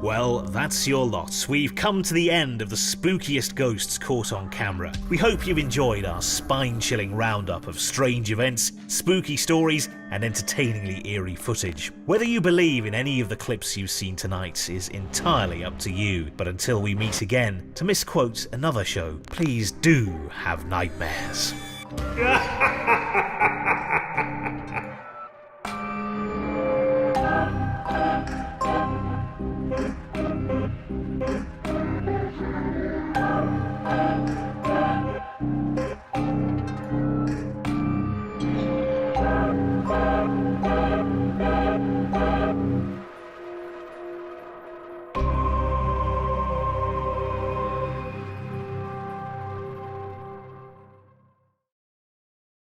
Well, that's your lot. We've come to the end of the spookiest ghosts caught on camera. We hope you've enjoyed our spine-chilling roundup of strange events, spooky stories, and entertainingly eerie footage. Whether you believe in any of the clips you've seen tonight is entirely up to you. But until we meet again, to misquote another show, please do have nightmares.